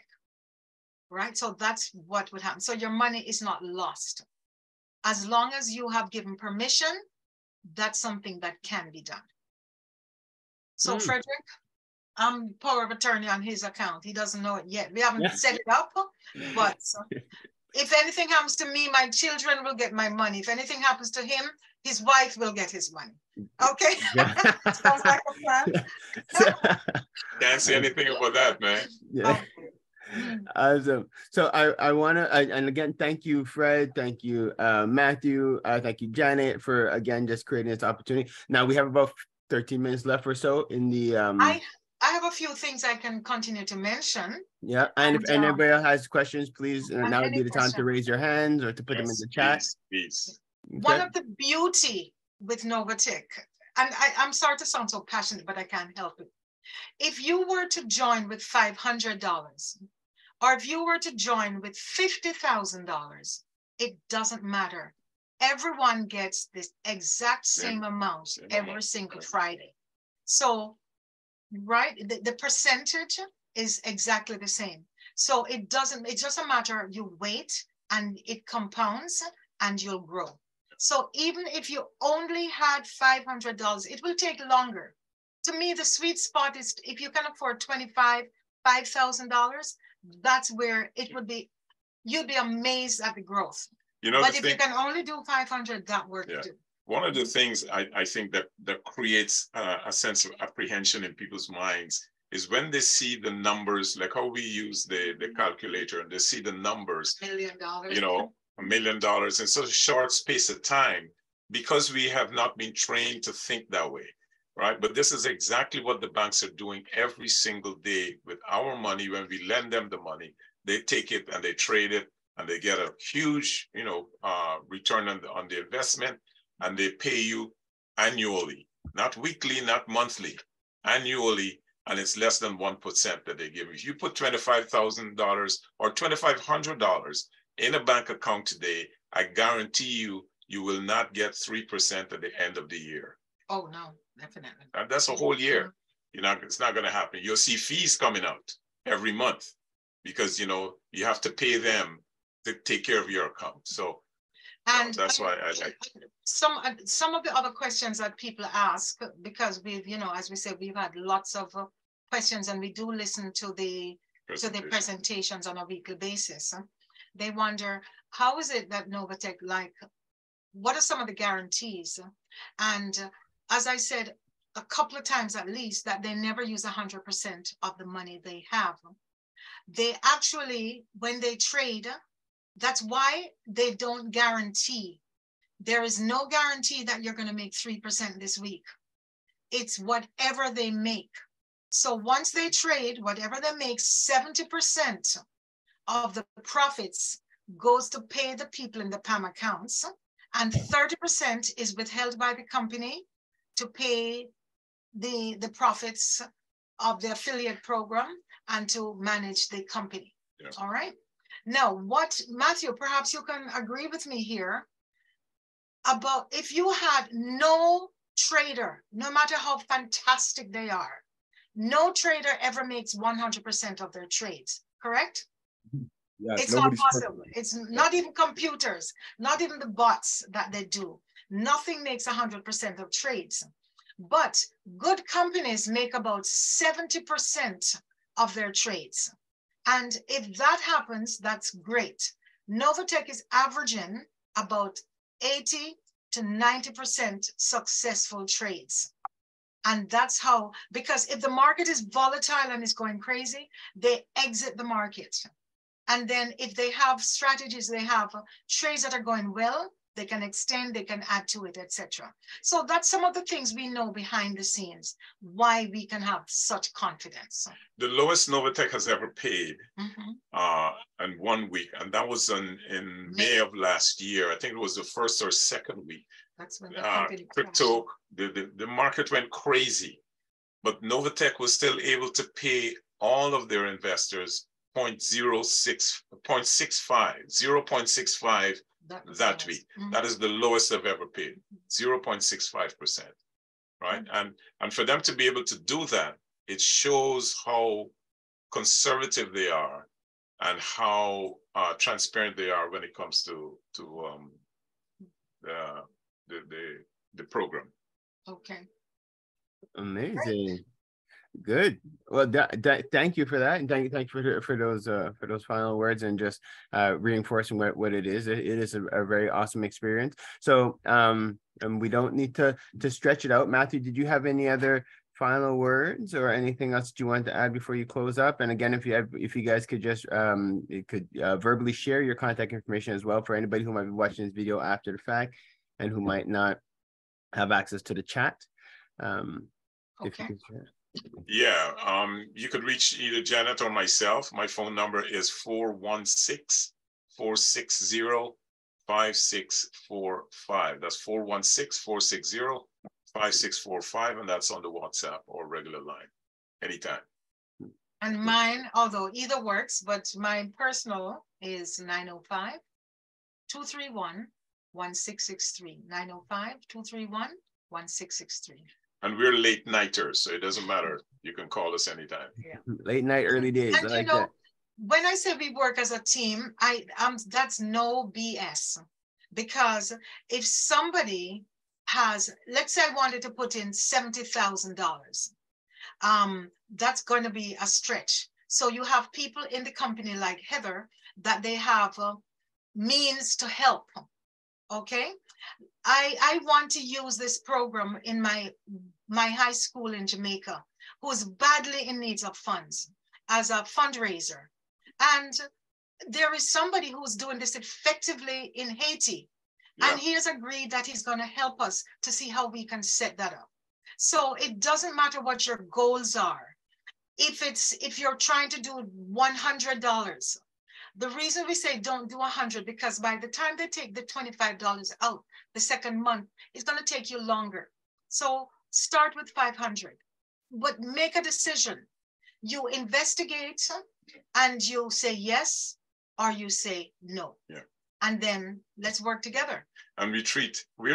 Right? So that's what would happen. So your money is not lost. As long as you have given permission, that's something that can be done. So Frederick, I'm power of attorney on his account. He doesn't know it yet. We haven't set it up, but if anything happens to me, my children will get my money. If anything happens to him, his wife will get his money. Okay? Sounds like a plan. Can't say anything about that, man. Yeah. Awesome. So I want to, and again, thank you, Fred. Thank you, Matthew. Thank you, Janet, for, again, just creating this opportunity. Now we have about 13 minutes left or so in the... I have a few things I can continue to mention. Yeah, and if anybody else has questions, please, now would be the time to raise your hands or to put them in the chat. Please. Okay. One of the beauty with Novatech, and I'm sorry to sound so passionate, but I can't help it. If you were to join with $500, or if you were to join with $50,000, it doesn't matter. Everyone gets this exact same amount every single Friday. So, right, the percentage is exactly the same. So it's just a matter, you wait and it compounds and you'll grow. So even if you only had $500, it will take longer. To me, the sweet spot is if you can afford $5,000, that's where it would be, you'd be amazed at the growth. But if you can only do 500, that work to do. One of the things I think that creates a sense of apprehension in people's minds is when they see the numbers, like how we use the calculator, and they see the numbers, $1 million. $1 million in such a short space of time, because we have not been trained to think that way, right? But this is exactly what the banks are doing every single day with our money. When we lend them the money, they take it and they trade it, and they get a huge, return on the investment, and they pay you annually, not weekly, not monthly, annually, and it's less than 1% that they give you. If you put $25,000 or $2,500 in a bank account today, I guarantee you will not get 3% at the end of the year. Oh no, definitely. And that's a whole year. It's not going to happen. You'll see fees coming out every month because you have to pay them to take care of your account. So that's why I like some of the other questions that people ask, because we've, as we said, we've had lots of questions, and we do listen to the presentations on a weekly basis. They wonder, how is it that Novatech, what are some of the guarantees? And as I said a couple of times at least, that they never use 100% of the money they have. They actually, when they trade, that's why they don't guarantee. There is no guarantee that you're going to make 3% this week. It's whatever they make. So once they trade, whatever they make, 70% of the profits goes to pay the people in the PAM accounts, and 30% is withheld by the company to pay the profits of the affiliate program and to manage the company. Yeah. All right. Now, what, Matthew, perhaps you can agree with me here about if you had no trader, no matter how fantastic they are, no trader ever makes 100% of their trades, correct? Yeah, it's not possible. It's not even computers, not even the bots that they do. Nothing makes 100% of trades. But good companies make about 70% of their trades. And if that happens, that's great. Novatech is averaging about 80 to 90% successful trades. And that's how, because if the market is volatile and is going crazy, they exit the market. And then if they have strategies, they have trades that are going well, they can extend, they can add to it, etc. So that's some of the things we know behind the scenes, why we can have such confidence. The lowest Novatech has ever paid in 1 week, and that was in May of last year. I think it was the first or second week. That's when the crypto, the market went crazy, but Novatech was still able to pay all of their investors 0.65 that week. That is the lowest I've ever paid, 0.65%, right? And for them to be able to do that, it shows how conservative they are and how transparent they are when it comes to the program. Okay. Amazing. Great. Good. Well, thank you for that, and thank you for those final words, and just reinforcing what it is. It is a very awesome experience. So, and we don't need to stretch it out. Matthew, did you have any other final words or anything else that you want to add before you close up? And again, if you guys could just verbally share your contact information as well for anybody who might be watching this video after the fact and who might not have access to the chat. If you could share. Yeah, you could reach either Janet or myself. My phone number is 416-460-5645. That's 416-460-5645, and that's on the WhatsApp or regular line, anytime. And mine, although either works, but my personal is 905-231-1663. 905-231-1663. And we're late nighters, so it doesn't matter. You can call us anytime. Yeah. Late night, early days. And I like that. When I say we work as a team, that's no BS. Because if somebody has, let's say I wanted to put in $70,000, that's going to be a stretch. So you have people in the company like Heather that they have means to help. Okay. I want to use this program in my high school in Jamaica, who's badly in need of funds as a fundraiser. And there is somebody who's doing this effectively in Haiti. Yeah. And he has agreed that he's going to help us to see how we can set that up. So it doesn't matter what your goals are. If you're trying to do $100, the reason we say don't do 100, because by the time they take the $25 out, the second month, it's going to take you longer. So start with 500, but make a decision. You investigate and you say yes, or you say no. Yeah. And then let's work together. And we're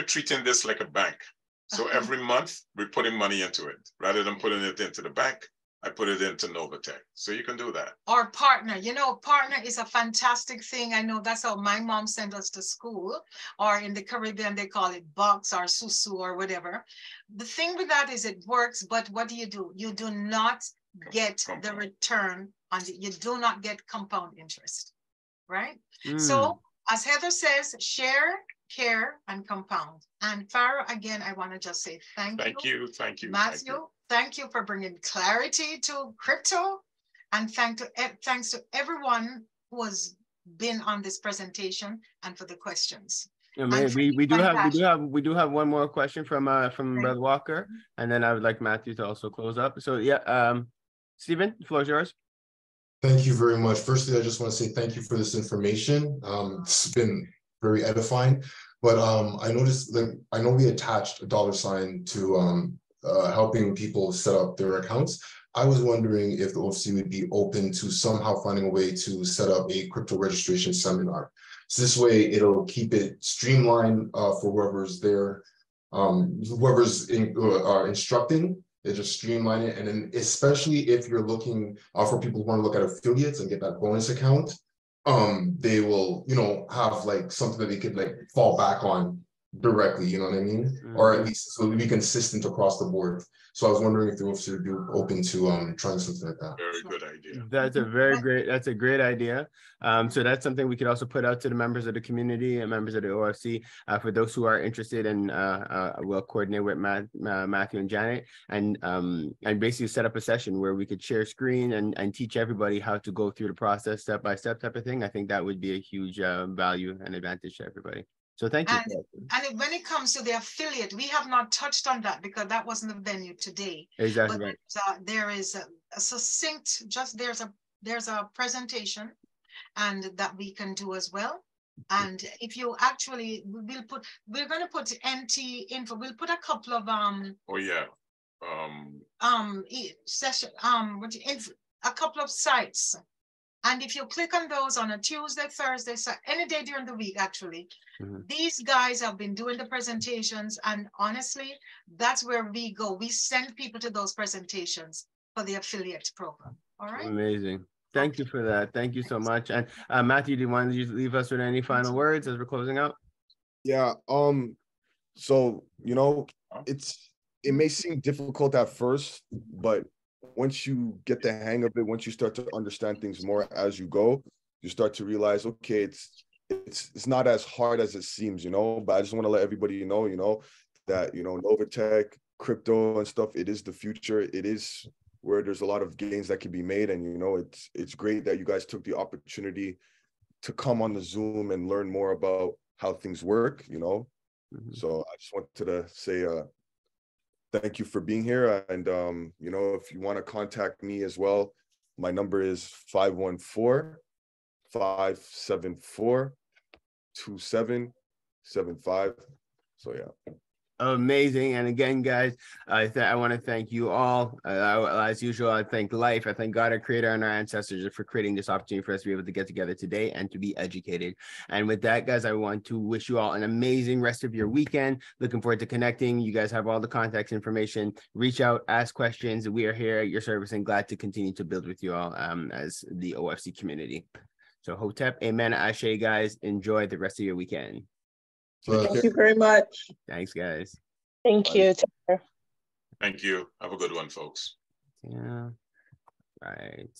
treating this like a bank. So every month we're putting money into it. Rather than putting it into the bank, I put it into Novatech. So you can do that. Or partner. You know, partner is a fantastic thing. I know that's how my mom sent us to school. Or in the Caribbean, they call it box or susu or whatever. The thing with that is it works, but what do? You do not get the return on it. You do not get compound interest, right? So as Heather says, share, care, and compound. And Pharaoh, again, I want to just say thank you. Thank you. Matthew, thank you for bringing clarity to crypto, and thanks to everyone who has been on this presentation and for the questions. Yeah, man, we do have one more question from Brother Walker, and then I would like Matthew to also close up. So yeah, Stephen, the floor is yours. Thank you very much. Firstly, I just want to say thank you for this information. It's been very edifying. But I noticed, like, I know we attached a $sign to helping people set up their accounts. I was wondering if the OFC would be open to somehow finding a way to set up a crypto registration seminar. So this way it'll keep it streamlined for whoever's there, whoever's instructing. They just streamline it. And then especially if you're looking for people who want to look at affiliates and get that bonus account, they will, you know, have like something that they could like fall back on directly, you know what I mean? Mm-hmm. Or at least so be consistent across the board. So I was wondering if the office would be open to trying something like that. Very good idea. That's a great idea. So that's something we could also put out to the members of the community and members of the OFC for those who are interested, and we'll coordinate with Matthew and Janet, and basically set up a session where we could share screen and teach everybody how to go through the process step by step type of thing. I think that would be a huge value and advantage to everybody. So thank you. And when it comes to the affiliate, we have not touched on that because that wasn't the venue today. Exactly. But right. There is a succinct, just there's a presentation and that we can do as well. And if you actually, we're going to put NT info, we'll put a couple of a couple of sites. And if you click on those on a Tuesday, Thursday, so any day during the week, actually, these guys have been doing the presentations. And honestly, that's where we go. We send people to those presentations for the affiliate program. All right. Amazing. Thank you for that. Thank you so much. And Matthew, do you want to leave us with any final words as we're closing out? Yeah. So, you know, it may seem difficult at first, but once you get the hang of it, once you start to understand things more as you go, you start to realize, okay, it's not as hard as it seems, you know. But I just want to let everybody know, you know, that, you know, Novatech, crypto and stuff, it is the future. It is where there's a lot of gains that can be made. And, you know, it's great that you guys took the opportunity to come on the Zoom and learn more about how things work, you know. So I just wanted to say, thank you for being here. And, you know, if you want to contact me as well, my number is 514-574-2775. So, yeah. Amazing. And again, guys, I want to thank you all. As usual, I thank life. I thank God, our creator, and our ancestors for creating this opportunity for us to be able to get together today and to be educated. And with that, guys, I want to wish you all an amazing rest of your weekend. Looking forward to connecting. You guys have all the contact information. Reach out, ask questions. We are here at your service and glad to continue to build with you all as the OFC community. So Hotep, amen, ashe, guys. Enjoy the rest of your weekend. Thank you very much. Thanks, guys. Thank you. Thank you. Have a good one, folks. Yeah. Right.